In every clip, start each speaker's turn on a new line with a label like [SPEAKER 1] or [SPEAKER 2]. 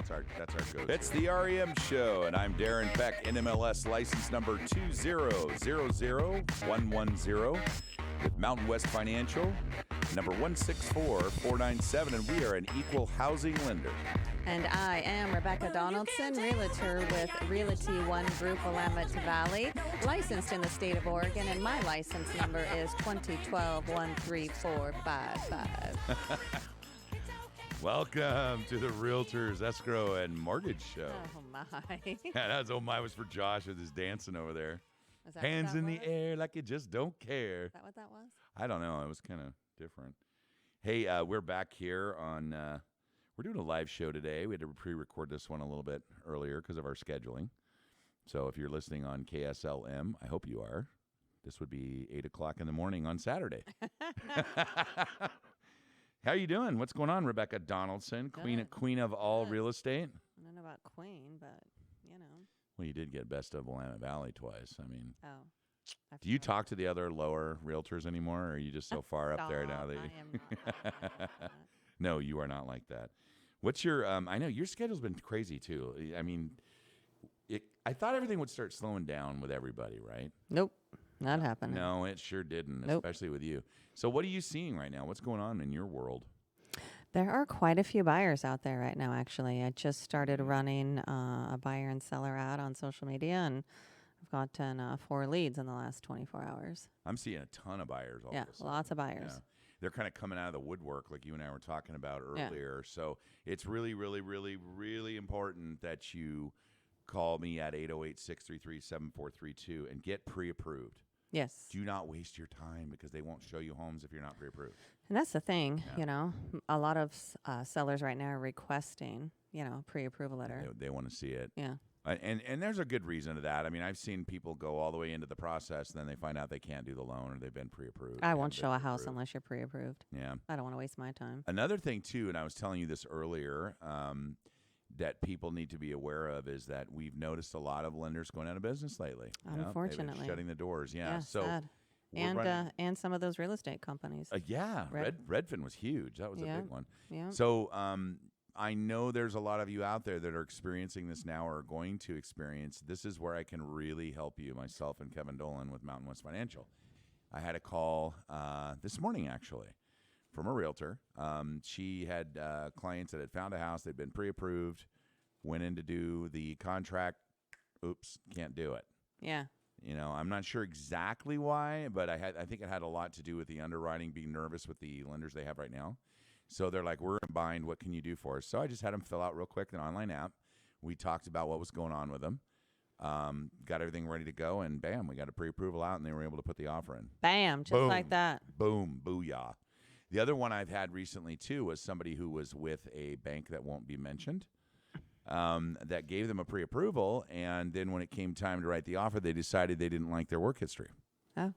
[SPEAKER 1] That's our go-to.
[SPEAKER 2] It's the REM Show, and I'm Darren Peck, NMLS license number 2000110 with Mountain West Financial, number 164497, and we are an equal housing lender.
[SPEAKER 3] And I am Rebecca Donaldson, realtor with Realty One Group, Willamette Valley, licensed in the state of Oregon, and my license number is 2012-13455.
[SPEAKER 2] Welcome to the Realtors Escrow and Mortgage Show.
[SPEAKER 3] Oh, my.
[SPEAKER 2] That's oh my was for Josh with his dancing over there.
[SPEAKER 3] Is that
[SPEAKER 2] Hands
[SPEAKER 3] what that
[SPEAKER 2] in
[SPEAKER 3] was?
[SPEAKER 2] the air like you just don't care.
[SPEAKER 3] Is that what that was?
[SPEAKER 2] I don't know. It was kind of different. Hey, we're back here on, we're doing a live show today. We had to pre-record this one a little bit earlier because of our scheduling. So if you're listening on KSLM, I hope you are. This would be 8 o'clock in the morning on Saturday. How you doing? What's going on, Rebecca Donaldson, queen of all real estate?
[SPEAKER 3] I don't know about queen, but, you know.
[SPEAKER 2] Well, you did get best of Willamette Valley twice. I mean,
[SPEAKER 3] I've
[SPEAKER 2] do you
[SPEAKER 3] tried.
[SPEAKER 2] talk to the other lower realtors anymore, or are you just so far up there now that
[SPEAKER 3] I am not like that.
[SPEAKER 2] No, you are not like that. What's your, I know your schedule's been crazy too. I mean, I thought everything would start slowing down with everybody, right?
[SPEAKER 3] Nope, not happening.
[SPEAKER 2] No, it sure didn't,
[SPEAKER 3] Nope.
[SPEAKER 2] especially with you. So what are you seeing right now? What's going on in your world?
[SPEAKER 3] There are quite a few buyers out there right now, actually. I just started running a buyer and seller ad on social media, and I've gotten 4 leads in the last 24 hours.
[SPEAKER 2] I'm seeing a ton of buyers all
[SPEAKER 3] Yeah,
[SPEAKER 2] of a sudden.
[SPEAKER 3] lots of buyers.
[SPEAKER 2] Yeah. They're kind of coming out of the woodwork like you and I were talking about
[SPEAKER 3] Yeah.
[SPEAKER 2] earlier. So it's really, really, really, really important that you call me at 808-633-7432 and get pre-approved.
[SPEAKER 3] Yes.
[SPEAKER 2] Do not waste your time because they won't show you homes if you're not pre-approved.
[SPEAKER 3] And that's the thing,
[SPEAKER 2] Yeah.
[SPEAKER 3] you know. A lot of sellers right now are requesting, pre-approval letter.
[SPEAKER 2] They want to see it.
[SPEAKER 3] Yeah.
[SPEAKER 2] And there's a good reason to that. I mean, I've seen people go all the way into the process, and then they find out they can't do the loan or they've been pre-approved.
[SPEAKER 3] I
[SPEAKER 2] They
[SPEAKER 3] won't
[SPEAKER 2] haven't
[SPEAKER 3] show
[SPEAKER 2] been
[SPEAKER 3] a house
[SPEAKER 2] pre-approved.
[SPEAKER 3] unless you're pre-approved.
[SPEAKER 2] Yeah.
[SPEAKER 3] I don't want to waste my time.
[SPEAKER 2] Another thing, too, and I was telling you this earlier, that people need to be aware of is that we've noticed a lot of lenders going out of business lately. You know, they've been
[SPEAKER 3] Unfortunately.
[SPEAKER 2] shutting the doors. Yeah.
[SPEAKER 3] Yeah,
[SPEAKER 2] So
[SPEAKER 3] sad.
[SPEAKER 2] we're running-
[SPEAKER 3] And some of those real estate companies.
[SPEAKER 2] yeah, Redfin was huge. That was a
[SPEAKER 3] Yeah.
[SPEAKER 2] big one.
[SPEAKER 3] Yeah.
[SPEAKER 2] So I know there's a lot of you out there that are experiencing this now or are going to experience. This is where I can really help you, myself and Kevin Dolan with Mountain West Financial. I had a call this morning, actually, from a realtor. She had clients that had found a house. They'd been pre-approved, went in to do the contract. Oops, can't do it.
[SPEAKER 3] Yeah.
[SPEAKER 2] You know, I'm not sure exactly why, but I think it had a lot to do with the underwriting, being nervous with the lenders they have right now. So they're like, we're in bind. What can you do for us? So I just had them fill out real quick an online app. We talked about what was going on with them, got everything ready to go, and bam, we got a pre-approval out, and they were able to put the offer in.
[SPEAKER 3] Bam, just
[SPEAKER 2] Boom.
[SPEAKER 3] like that.
[SPEAKER 2] Boom, booyah. The other one I've had recently, too, was somebody who was with a bank that won't be mentioned. That gave them a pre-approval, and then when it came time to write the offer, they decided they didn't like their work history.
[SPEAKER 3] Oh.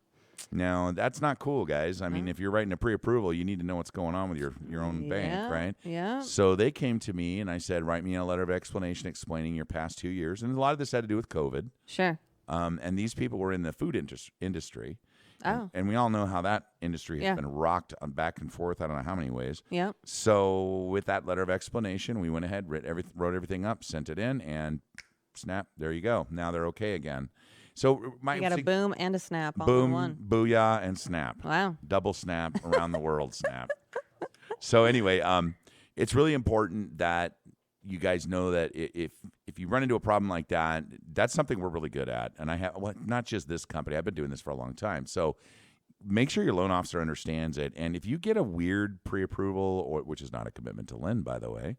[SPEAKER 2] Now, that's not cool, guys. I mean, if you're writing a pre-approval, you need to know what's going on with your own bank, right?
[SPEAKER 3] Yeah.
[SPEAKER 2] So they came to me, and I said, write me a letter of explanation explaining your past 2 years. And a lot of this had to do with COVID.
[SPEAKER 3] Sure.
[SPEAKER 2] And these people were in the food industry.
[SPEAKER 3] Oh.
[SPEAKER 2] And we all know how that industry has
[SPEAKER 3] Yeah.
[SPEAKER 2] been rocked back and forth, I don't know how many ways.
[SPEAKER 3] Yep.
[SPEAKER 2] So with that letter of explanation, we went ahead, wrote everything up, sent it in, and snap, there you go. Now they're okay again. So
[SPEAKER 3] You got a boom and a snap all in
[SPEAKER 2] boom,
[SPEAKER 3] one.
[SPEAKER 2] booyah, and snap.
[SPEAKER 3] Wow.
[SPEAKER 2] Double snap, around the world snap. So anyway, it's really important that you guys know that if you run into a problem like that, that's something we're really good at. And I have, well, not just this company. I've been doing this for a long time. So make sure your loan officer understands it. And if you get a weird pre-approval, or which is not a commitment to lend, by the way,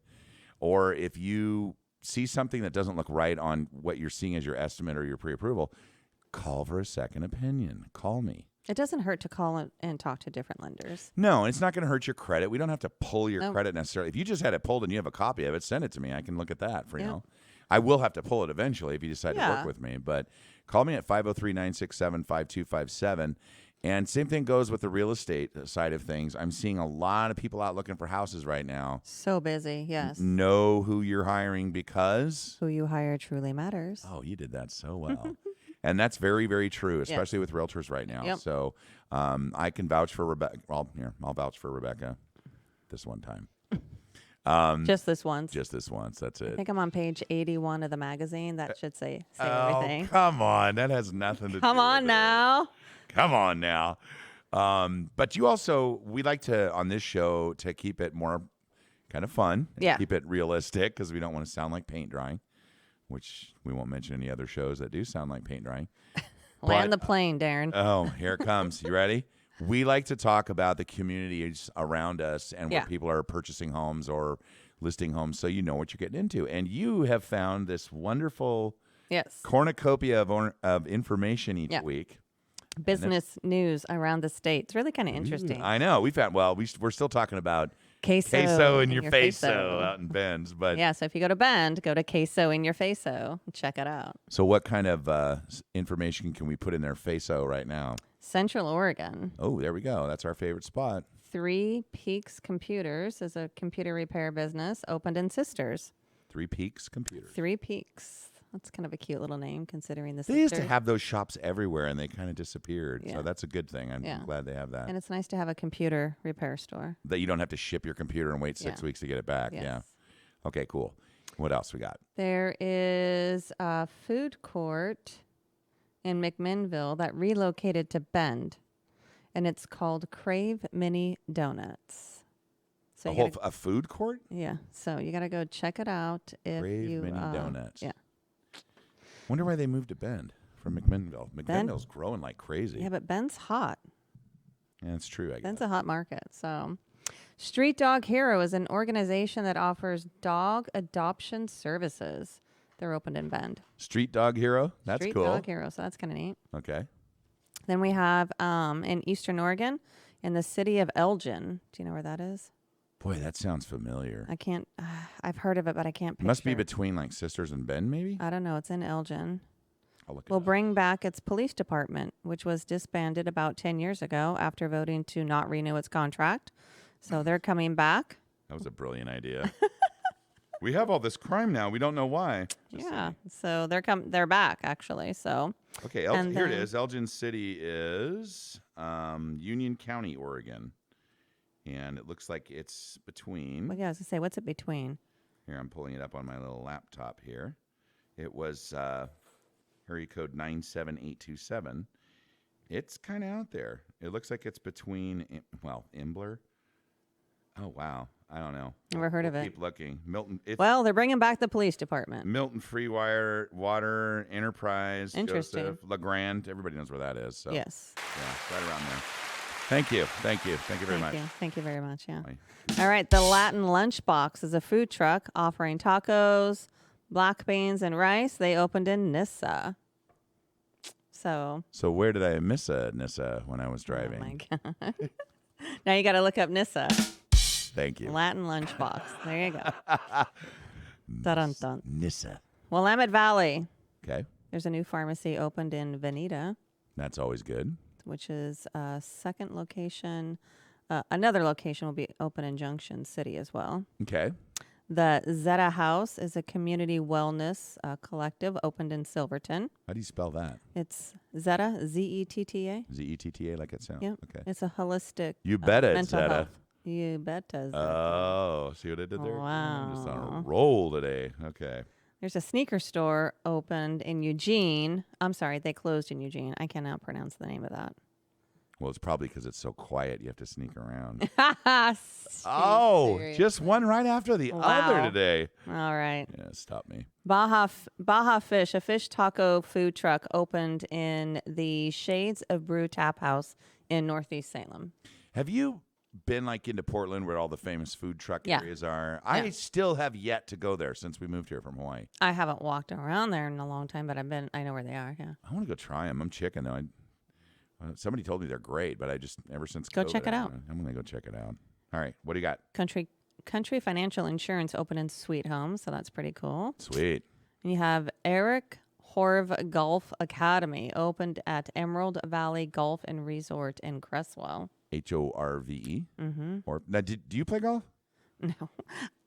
[SPEAKER 2] or if you see something that doesn't look right on what you're seeing as your estimate or your pre-approval, call for a second opinion. Call me.
[SPEAKER 3] It doesn't hurt to call and talk to different lenders.
[SPEAKER 2] No, it's not going to hurt your credit. We don't have to pull your
[SPEAKER 3] No.
[SPEAKER 2] credit necessarily. If you just had it pulled and you have a copy of it, send it to me. I can look at that for you
[SPEAKER 3] Yeah.
[SPEAKER 2] know. I will have to pull it eventually if you decide to work
[SPEAKER 3] Yeah.
[SPEAKER 2] with me. But call me at 503-967-5257. And same thing goes with the real estate side of things. I'm seeing a lot of people out looking for houses right now.
[SPEAKER 3] So busy, yes.
[SPEAKER 2] Know who you're hiring because...
[SPEAKER 3] Who you hire truly matters.
[SPEAKER 2] Oh, you did that so well. And that's very, very true, especially with realtors right now.
[SPEAKER 3] Yep.
[SPEAKER 2] So I can vouch for Rebecca. Well, here, I'll vouch for Rebecca this one time.
[SPEAKER 3] Just this once.
[SPEAKER 2] Just this once. That's
[SPEAKER 3] I
[SPEAKER 2] it.
[SPEAKER 3] think I'm on page 81 of the magazine. That should say
[SPEAKER 2] Oh,
[SPEAKER 3] everything.
[SPEAKER 2] come on. That has nothing to do
[SPEAKER 3] Come on
[SPEAKER 2] with it.
[SPEAKER 3] now.
[SPEAKER 2] Come on now. But we like to, on this show, to keep it more kind of fun. And
[SPEAKER 3] Yeah.
[SPEAKER 2] keep it realistic because we don't want to sound like paint drying, which we won't mention any other shows that do sound like paint drying.
[SPEAKER 3] Land the plane, Darren.
[SPEAKER 2] Oh, here it comes. You ready? We like to talk about the communities around us and where people are purchasing homes or listing homes so you know what you're getting into. And you have found this wonderful cornucopia of information each week.
[SPEAKER 3] Business news around the state. It's really kind of interesting.
[SPEAKER 2] I know. We're still talking about queso in your face-o out in Bend's. But
[SPEAKER 3] yeah, so if you go to Bend, go to queso in your face-o and check it out.
[SPEAKER 2] So what kind of information can we put in their face-o right now?
[SPEAKER 3] Central Oregon.
[SPEAKER 2] Oh, there we go. That's our favorite spot.
[SPEAKER 3] 3 Peaks Computers is a computer repair business opened in Sisters.
[SPEAKER 2] 3 Peaks Computers.
[SPEAKER 3] 3 Peaks. That's kind of a cute little name considering the
[SPEAKER 2] They used to have those shops everywhere and they kind of disappeared.
[SPEAKER 3] Yeah.
[SPEAKER 2] So that's a good thing. I'm glad they have that.
[SPEAKER 3] And it's nice to have a computer repair store.
[SPEAKER 2] That you don't have to ship your computer and wait 6 weeks to get it back.
[SPEAKER 3] Yes.
[SPEAKER 2] Yeah. Okay, cool. What else we got?
[SPEAKER 3] There is a food court in McMinnville that relocated to Bend, and it's called Crave Mini Donuts. So
[SPEAKER 2] a food court?
[SPEAKER 3] Yeah. So you got to go check it out if
[SPEAKER 2] Crave
[SPEAKER 3] you
[SPEAKER 2] Mini Donuts.
[SPEAKER 3] Yeah.
[SPEAKER 2] Wonder why they moved to Bend from McMinnville. McMinnville's growing like crazy.
[SPEAKER 3] Yeah, but Bend's hot.
[SPEAKER 2] Yeah, that's true. I guess.
[SPEAKER 3] Bend's a hot market. So, Street Dog Hero is an organization that offers dog adoption services. They're opened in Bend.
[SPEAKER 2] Street Dog Hero? That's
[SPEAKER 3] Street
[SPEAKER 2] cool.
[SPEAKER 3] Dog Hero. So that's kind of neat.
[SPEAKER 2] Okay.
[SPEAKER 3] Then we have in Eastern Oregon, in the city of Elgin. Do you know where that is?
[SPEAKER 2] Boy, that sounds familiar.
[SPEAKER 3] I can't. I've heard of it, but I can't picture.
[SPEAKER 2] Must be between like Sisters and Bend, maybe?
[SPEAKER 3] I don't know. It's in Elgin.
[SPEAKER 2] I'll look it
[SPEAKER 3] Will
[SPEAKER 2] up.
[SPEAKER 3] bring back its police department, which was disbanded about 10 years ago after voting to not renew its contract. So they're coming back.
[SPEAKER 2] That was a brilliant idea. We have all this crime now. We don't know why. Just saying.
[SPEAKER 3] So they're back actually. So
[SPEAKER 2] okay, here it is. Elgin City is Union County, Oregon, and it looks like it's between.
[SPEAKER 3] Well, yeah, I was gonna say, what's it between?
[SPEAKER 2] Here, I'm pulling it up on my little laptop here. It was area code 97827. It's kind of out there. It looks like it's between, Imbler. Oh, wow. I don't know.
[SPEAKER 3] Never heard of it.
[SPEAKER 2] Keep looking. Milton.
[SPEAKER 3] Well, they're bringing back the police department.
[SPEAKER 2] Milton Freewire, Water, Enterprise,
[SPEAKER 3] Interesting.
[SPEAKER 2] Joseph, LeGrand. Everybody knows where that is. So.
[SPEAKER 3] Yes.
[SPEAKER 2] Yeah, right around there. Thank you. Thank you very much.
[SPEAKER 3] Thank you very much. Yeah.
[SPEAKER 2] Bye.
[SPEAKER 3] All right. The Latin Lunchbox is a food truck offering tacos, black beans, and rice. They opened in Nissa. So
[SPEAKER 2] where did I miss Nissa when I was driving?
[SPEAKER 3] Oh my God. Now you got to look up Nissa.
[SPEAKER 2] Thank you.
[SPEAKER 3] Latin Lunchbox. There you go. Dun dun.
[SPEAKER 2] Nissa.
[SPEAKER 3] Willamette Valley.
[SPEAKER 2] Okay.
[SPEAKER 3] There's a new pharmacy opened in Veneta,
[SPEAKER 2] That's always good.
[SPEAKER 3] which is a second location. Another location will be open in Junction City as well.
[SPEAKER 2] Okay.
[SPEAKER 3] The Zeta House is a community wellness collective opened in Silverton.
[SPEAKER 2] How do you spell that?
[SPEAKER 3] It's Zeta, Zetta.
[SPEAKER 2] Zetta, like it sounds.
[SPEAKER 3] Yep.
[SPEAKER 2] Okay.
[SPEAKER 3] It's a holistic
[SPEAKER 2] You bet it's
[SPEAKER 3] mental
[SPEAKER 2] Zeta.
[SPEAKER 3] health. You betcha. Zeta.
[SPEAKER 2] Oh, see what I did there? I'm just on a
[SPEAKER 3] Wow.
[SPEAKER 2] roll today. Okay.
[SPEAKER 3] There's a sneaker store opened in Eugene. I'm sorry, they closed in Eugene. I cannot pronounce the name of that.
[SPEAKER 2] Well, it's probably because it's so quiet. You have to sneak around.
[SPEAKER 3] Oh,
[SPEAKER 2] Just one right after the other today.
[SPEAKER 3] All right.
[SPEAKER 2] Yeah, stop me.
[SPEAKER 3] Baja Fish, a fish taco food truck, opened in the Shades of Brew Tap House in Northeast Salem.
[SPEAKER 2] Have you been like into Portland where all the famous food truck areas are? I still have yet to go there since we moved here from Hawaii.
[SPEAKER 3] I haven't walked around there in a long time, but I know where they are. Yeah.
[SPEAKER 2] I want to go try them. I'm chicken though. Somebody told me they're great, but I just ever since
[SPEAKER 3] Go
[SPEAKER 2] COVID,
[SPEAKER 3] check it out.
[SPEAKER 2] I'm gonna go check it out. All right, what do you got?
[SPEAKER 3] Country Financial Insurance opened in Sweet Home, so that's pretty cool.
[SPEAKER 2] Sweet.
[SPEAKER 3] And you have Eric Horv Golf Academy opened at Emerald Valley Golf and Resort in Cresswell.
[SPEAKER 2] HORVE.
[SPEAKER 3] Mm-hmm.
[SPEAKER 2] Or now, do you play golf?
[SPEAKER 3] No,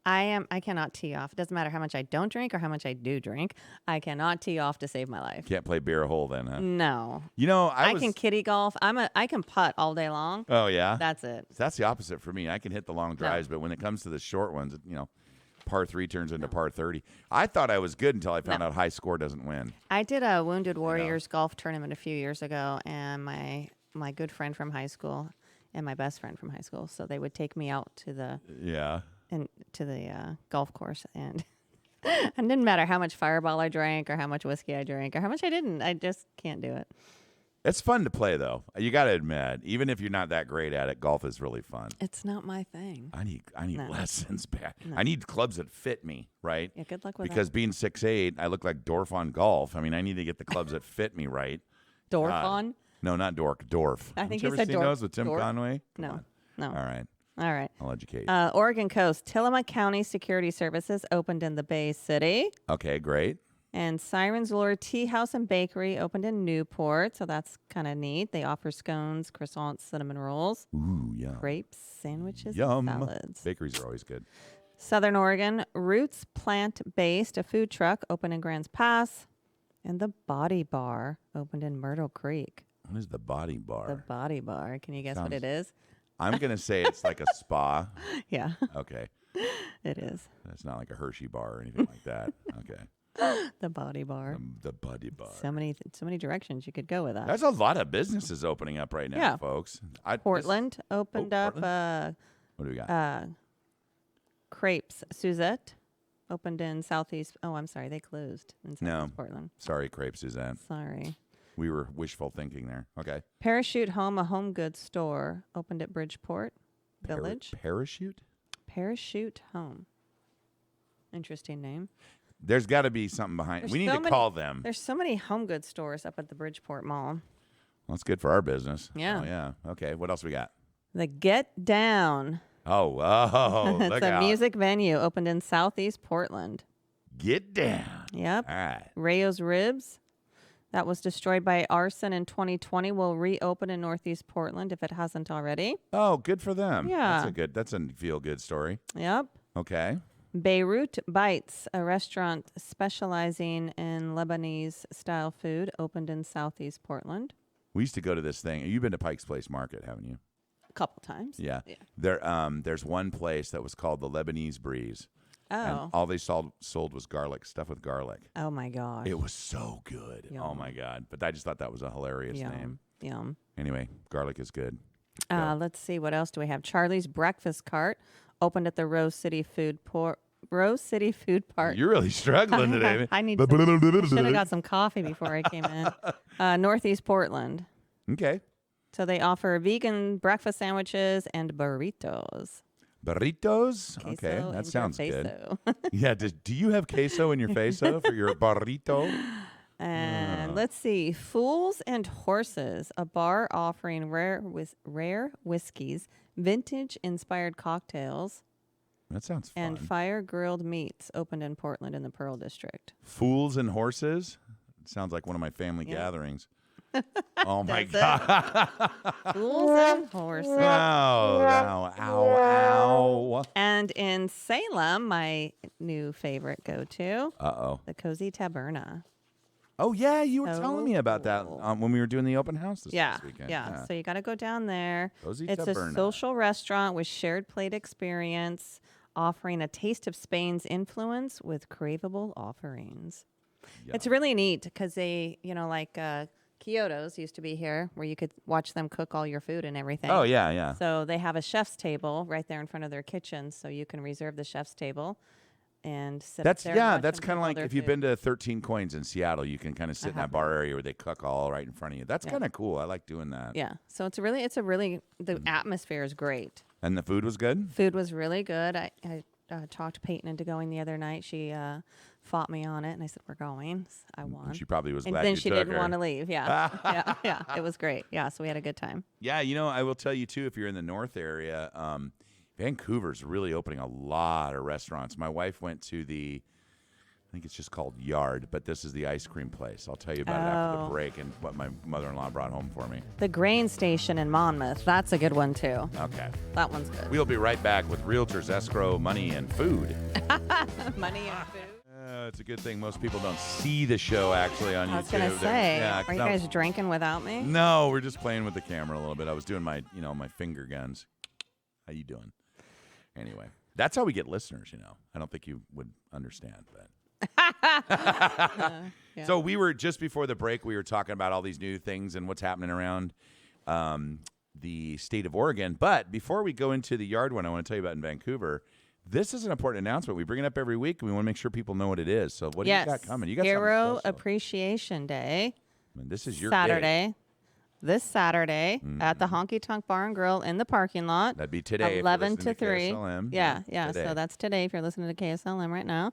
[SPEAKER 3] I cannot tee off. It doesn't matter how much I don't drink or how much I do drink. I cannot tee off to save my life.
[SPEAKER 2] Can't play beer a hole then, huh?
[SPEAKER 3] No.
[SPEAKER 2] You know,
[SPEAKER 3] I can kiddie golf. I can putt all day long.
[SPEAKER 2] Oh yeah.
[SPEAKER 3] That's it.
[SPEAKER 2] That's the opposite for me. I can hit the long drives, but when it comes to the short ones, par 3 turns into par 30. I thought I was good until I found out high score doesn't win.
[SPEAKER 3] I did a Wounded Warriors golf tournament a few years ago, and my good friend from high school and my best friend from high school, so they would take me out to the golf course, and it didn't matter how much Fireball I drank or how much whiskey I drank or how much I didn't. I just can't do it.
[SPEAKER 2] It's fun to play, though. You got to admit, even if you're not that great at it, golf is really fun.
[SPEAKER 3] It's not my thing.
[SPEAKER 2] I need lessons, bad. No. I need clubs that fit me, right?
[SPEAKER 3] Yeah, good luck with
[SPEAKER 2] because
[SPEAKER 3] that.
[SPEAKER 2] Being 6'8", I look like Dorf on golf. I mean, I need to get the clubs that fit me right.
[SPEAKER 3] Dorf on?
[SPEAKER 2] No, not Dork. Dorf.
[SPEAKER 3] I think
[SPEAKER 2] you
[SPEAKER 3] you
[SPEAKER 2] ever
[SPEAKER 3] said
[SPEAKER 2] seen
[SPEAKER 3] Dorf.
[SPEAKER 2] those with Tim
[SPEAKER 3] Dorf?
[SPEAKER 2] Conway?
[SPEAKER 3] No.
[SPEAKER 2] All right.
[SPEAKER 3] All right.
[SPEAKER 2] I'll educate you.
[SPEAKER 3] Oregon Coast, Tillamook County Security Services opened in the Bay City.
[SPEAKER 2] Okay, great.
[SPEAKER 3] And Siren's Lure Tea House and Bakery opened in Newport, so that's kind of neat. They offer scones, croissants, cinnamon rolls,
[SPEAKER 2] ooh, yum,
[SPEAKER 3] crepes, sandwiches,
[SPEAKER 2] yum.
[SPEAKER 3] and salads.
[SPEAKER 2] Bakeries are always good.
[SPEAKER 3] Southern Oregon, Roots Plant-Based, a food truck, opened in Grants Pass. And the Body Bar opened in Myrtle Creek.
[SPEAKER 2] What is the Body Bar?
[SPEAKER 3] The Body Bar. Can you guess what it is?
[SPEAKER 2] I'm going to say it's like a spa.
[SPEAKER 3] Yeah.
[SPEAKER 2] Okay.
[SPEAKER 3] It is.
[SPEAKER 2] It's not like a Hershey bar or anything like that. Okay.
[SPEAKER 3] The Body Bar.
[SPEAKER 2] The Body Bar.
[SPEAKER 3] So many directions you could go with that.
[SPEAKER 2] There's a lot of businesses opening up right now, folks.
[SPEAKER 3] Portland opened up.
[SPEAKER 2] Portland? What do we got?
[SPEAKER 3] Crepes Suzette opened in Southeast. Oh, I'm sorry. They closed in Southeast Portland.
[SPEAKER 2] Sorry, Crepe Suzanne.
[SPEAKER 3] Sorry.
[SPEAKER 2] We were wishful thinking there. Okay.
[SPEAKER 3] Parachute Home, a home goods store, opened at Bridgeport Village.
[SPEAKER 2] Parachute?
[SPEAKER 3] Parachute Home. Interesting name.
[SPEAKER 2] There's got to be something behind it. We need to call them.
[SPEAKER 3] There's so many home goods stores up at the Bridgeport Mall.
[SPEAKER 2] Well, that's good for our business.
[SPEAKER 3] Yeah.
[SPEAKER 2] Oh, yeah. Okay. What else we got?
[SPEAKER 3] The Get Down.
[SPEAKER 2] Oh,
[SPEAKER 3] it's
[SPEAKER 2] look
[SPEAKER 3] a
[SPEAKER 2] out.
[SPEAKER 3] music venue opened in Southeast Portland.
[SPEAKER 2] Get Down.
[SPEAKER 3] Yep.
[SPEAKER 2] All right.
[SPEAKER 3] Rayo's Ribs. That was destroyed by arson in 2020. Will reopen in Northeast Portland if it hasn't already.
[SPEAKER 2] Oh, good for them.
[SPEAKER 3] Yeah.
[SPEAKER 2] That's a feel-good story.
[SPEAKER 3] Yep.
[SPEAKER 2] Okay.
[SPEAKER 3] Beirut Bites, a restaurant specializing in Lebanese-style food, opened in Southeast Portland.
[SPEAKER 2] We used to go to this thing. You've been to Pike's Place Market, haven't you?
[SPEAKER 3] A couple times.
[SPEAKER 2] Yeah. There's one place that was called the Lebanese Breeze.
[SPEAKER 3] Oh.
[SPEAKER 2] And all they sold was garlic, stuff with garlic.
[SPEAKER 3] Oh, my gosh.
[SPEAKER 2] It was so good.
[SPEAKER 3] Yum.
[SPEAKER 2] Oh, my God. But I just thought that was a hilarious name.
[SPEAKER 3] Yum.
[SPEAKER 2] Anyway, garlic is good.
[SPEAKER 3] Let's see. What else do we have? Charlie's Breakfast Cart opened at the Rose City Food Park.
[SPEAKER 2] You're really struggling today.
[SPEAKER 3] I should have got some coffee before I came in. Northeast Portland.
[SPEAKER 2] Okay.
[SPEAKER 3] So they offer vegan breakfast sandwiches and burritos.
[SPEAKER 2] Burritos?
[SPEAKER 3] Queso
[SPEAKER 2] Okay, that
[SPEAKER 3] and
[SPEAKER 2] sounds good.
[SPEAKER 3] queso.
[SPEAKER 2] Yeah, do you have queso in your queso for your burrito?
[SPEAKER 3] And let's see. Fools and Horses, a bar offering rare whiskeys, vintage-inspired cocktails,
[SPEAKER 2] That sounds fun.
[SPEAKER 3] and fire-grilled meats opened in Portland in the Pearl District.
[SPEAKER 2] Fools and Horses? It sounds like one of my family gatherings. Oh, my
[SPEAKER 3] That's
[SPEAKER 2] God.
[SPEAKER 3] Fools and Horses.
[SPEAKER 2] Ow, ow.
[SPEAKER 3] And in Salem, my new favorite go-to,
[SPEAKER 2] Uh-oh.
[SPEAKER 3] the Cozy Taberna.
[SPEAKER 2] Oh, yeah, you were
[SPEAKER 3] So
[SPEAKER 2] telling me about that
[SPEAKER 3] cool.
[SPEAKER 2] when we were doing the open house this weekend.
[SPEAKER 3] Yeah. So you got to go down there.
[SPEAKER 2] Cozy
[SPEAKER 3] It's
[SPEAKER 2] Taberna.
[SPEAKER 3] a social restaurant with shared plate experience, offering a taste of Spain's influence with craveable offerings.
[SPEAKER 2] Yeah.
[SPEAKER 3] It's really neat because they, Kyoto's used to be here where you could watch them cook all your food and everything.
[SPEAKER 2] Oh, yeah, yeah.
[SPEAKER 3] So they have a chef's table right there in front of their kitchen, so you can reserve the chef's table and sit up there.
[SPEAKER 2] That's kind of like if you've been to 13 Coins in Seattle, you can kind of sit in that bar area where they cook all right in front of you. That's kind of cool. I like doing that.
[SPEAKER 3] Yeah. So the atmosphere is great.
[SPEAKER 2] And the food was good?
[SPEAKER 3] Food was really good. I talked Peyton into going the other night. She fought me on it, and I said, "We're going." I won.
[SPEAKER 2] She probably was
[SPEAKER 3] and
[SPEAKER 2] glad
[SPEAKER 3] then
[SPEAKER 2] you
[SPEAKER 3] she
[SPEAKER 2] took
[SPEAKER 3] didn't
[SPEAKER 2] her.
[SPEAKER 3] want to leave. Yeah. Yeah. It was great. Yeah. So we had a good time.
[SPEAKER 2] Yeah, I will tell you, too, if you're in the north area, Vancouver's really opening a lot of restaurants. My wife went to think it's just called Yard, but this is the ice cream place. I'll tell you about it after the break and what my mother-in-law brought home for me.
[SPEAKER 3] The grain station in Monmouth. That's a good one, too.
[SPEAKER 2] Okay.
[SPEAKER 3] That one's good.
[SPEAKER 2] We'll be right back with realtors, escrow, money, and food.
[SPEAKER 3] Money and food.
[SPEAKER 2] It's a good thing most people don't see the show actually on YouTube.
[SPEAKER 3] I was going to say, are you guys drinking without me?
[SPEAKER 2] No, we're just playing with the camera a little bit. I was doing my finger guns. How you doing? Anyway, that's how we get listeners, I don't think you would understand that. Yeah. So we were, just before the break, we were talking about all these new things and what's happening around the state of Oregon. But before we go into the Yard one I want to tell you about in Vancouver, this is an important announcement. We bring it up every week, and we want to make sure people know what it is. So what do you got coming? You got
[SPEAKER 3] Hero Appreciation Day.
[SPEAKER 2] And this is your
[SPEAKER 3] Saturday.
[SPEAKER 2] day.
[SPEAKER 3] This Saturday at the Honky Tonk Bar and Grill in the parking lot.
[SPEAKER 2] That'd be today.
[SPEAKER 3] 11 to 3.
[SPEAKER 2] KSLM.
[SPEAKER 3] Yeah.
[SPEAKER 2] Today.
[SPEAKER 3] So that's today if you're listening to KSLM right now.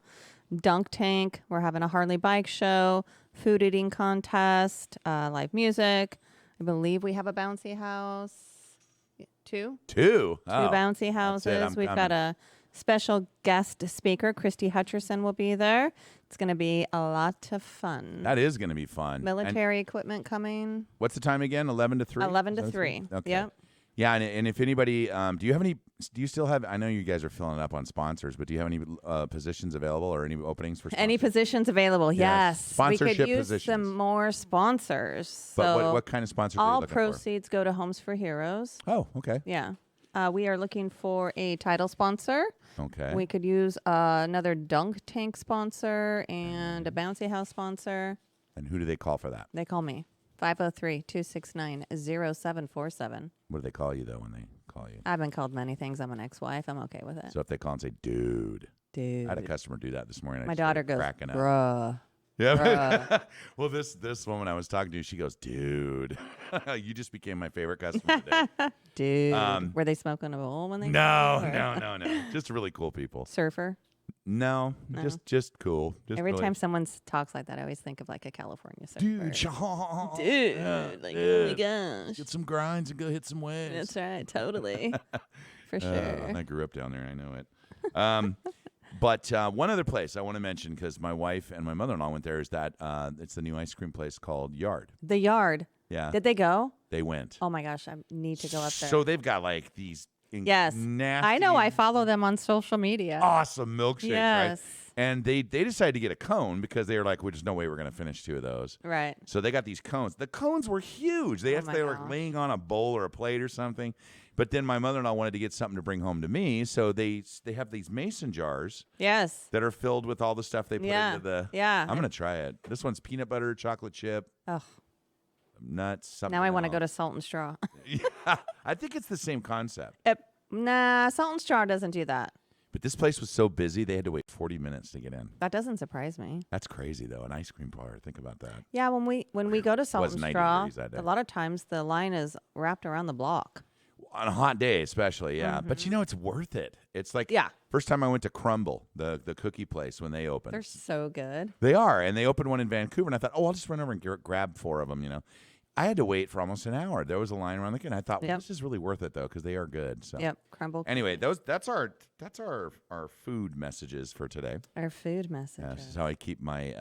[SPEAKER 3] Dunk Tank. We're having a Harley bike show, food eating contest, live music. I believe we have a bouncy house. Two bouncy houses. We've got a special guest speaker. Christy Hutcherson will be there. It's going to be a lot of fun.
[SPEAKER 2] That is going to be fun.
[SPEAKER 3] Military equipment coming.
[SPEAKER 2] What's the time again? 11 to 3?
[SPEAKER 3] 11 to 3.
[SPEAKER 2] Okay.
[SPEAKER 3] Yep.
[SPEAKER 2] Yeah, and if anybody, do you still have, I know you guys are filling up on sponsors, but do you have any positions available or any openings for sponsors?
[SPEAKER 3] Any positions available? Yes.
[SPEAKER 2] Sponsorship
[SPEAKER 3] we could use
[SPEAKER 2] positions.
[SPEAKER 3] some more sponsors.
[SPEAKER 2] But
[SPEAKER 3] so
[SPEAKER 2] what kind of sponsors are you
[SPEAKER 3] all
[SPEAKER 2] looking
[SPEAKER 3] proceeds go to Homes for Heroes.
[SPEAKER 2] Oh, okay.
[SPEAKER 3] Yeah. We are looking for a title sponsor.
[SPEAKER 2] Okay.
[SPEAKER 3] We could use another dunk tank sponsor and a bouncy house sponsor.
[SPEAKER 2] And who do they call for that?
[SPEAKER 3] They call me. 503-269-0747.
[SPEAKER 2] What do they call you, though, when they call you?
[SPEAKER 3] I've been called many things. I'm an ex-wife. I'm okay with it.
[SPEAKER 2] So if they call and say, dude.
[SPEAKER 3] Dude.
[SPEAKER 2] I had a customer do that this morning.
[SPEAKER 3] My daughter goes,
[SPEAKER 2] cracking up.
[SPEAKER 3] bruh.
[SPEAKER 2] Yeah. Well, this woman I was talking to, she goes, dude. You just became my favorite customer today.
[SPEAKER 3] Dude. Were they smoking a bowl when they
[SPEAKER 2] No. Just really cool people.
[SPEAKER 3] Surfer?
[SPEAKER 2] No. Just cool. Just
[SPEAKER 3] Every
[SPEAKER 2] really
[SPEAKER 3] time someone talks like that, I always think of like a California surfer.
[SPEAKER 2] Dude,
[SPEAKER 3] oh my gosh.
[SPEAKER 2] get some grinds and go hit some waves.
[SPEAKER 3] That's right, totally. For sure.
[SPEAKER 2] I grew up down there. I know it. But one other place I want to mention, because my wife and my mother-in-law went there, is that it's the new ice cream place called Yard.
[SPEAKER 3] The Yard.
[SPEAKER 2] Yeah.
[SPEAKER 3] Did they go?
[SPEAKER 2] They went.
[SPEAKER 3] Oh my gosh, I need to go up there.
[SPEAKER 2] So they've got like these nasty,
[SPEAKER 3] I know. I follow them on social media.
[SPEAKER 2] Awesome milkshakes,
[SPEAKER 3] yes.
[SPEAKER 2] right? And they decided to get a cone because they were like, there's no way we're going to finish 2 of those.
[SPEAKER 3] Right.
[SPEAKER 2] So they got these cones. The cones were huge. They were laying on a bowl or a plate or something. But then my mother-in-law wanted to get something to bring home to me, so they have these mason jars.
[SPEAKER 3] Yes.
[SPEAKER 2] That are filled with all the stuff they put into the.
[SPEAKER 3] Yeah.
[SPEAKER 2] I'm gonna try it. This one's peanut butter, chocolate chip, nuts. Something
[SPEAKER 3] now I want to
[SPEAKER 2] else.
[SPEAKER 3] go to Salt and Straw.
[SPEAKER 2] Yeah, I think it's the same concept.
[SPEAKER 3] Nah, Salt and Straw doesn't do that.
[SPEAKER 2] But this place was so busy, they had to wait 40 minutes to get in.
[SPEAKER 3] That doesn't surprise me.
[SPEAKER 2] That's crazy, though. An ice cream parlor. Think about that.
[SPEAKER 3] Yeah, when we go to Salt and
[SPEAKER 2] 90
[SPEAKER 3] Straw,
[SPEAKER 2] degrees that day.
[SPEAKER 3] a lot of times the line is wrapped around the block.
[SPEAKER 2] On a hot day, especially, yeah. But it's worth it. It's like first time I went to Crumble, the cookie place, when they opened.
[SPEAKER 3] They're so good.
[SPEAKER 2] They are, and they opened one in Vancouver, and I thought, I'll just run over and grab 4 of them. I had to wait for almost an hour. There was a line around the and I thought, this is really worth it though, because they are good. So
[SPEAKER 3] Crumble.
[SPEAKER 2] Anyway, that's our food messages for today.
[SPEAKER 3] Our food messages.
[SPEAKER 2] This is how I keep my.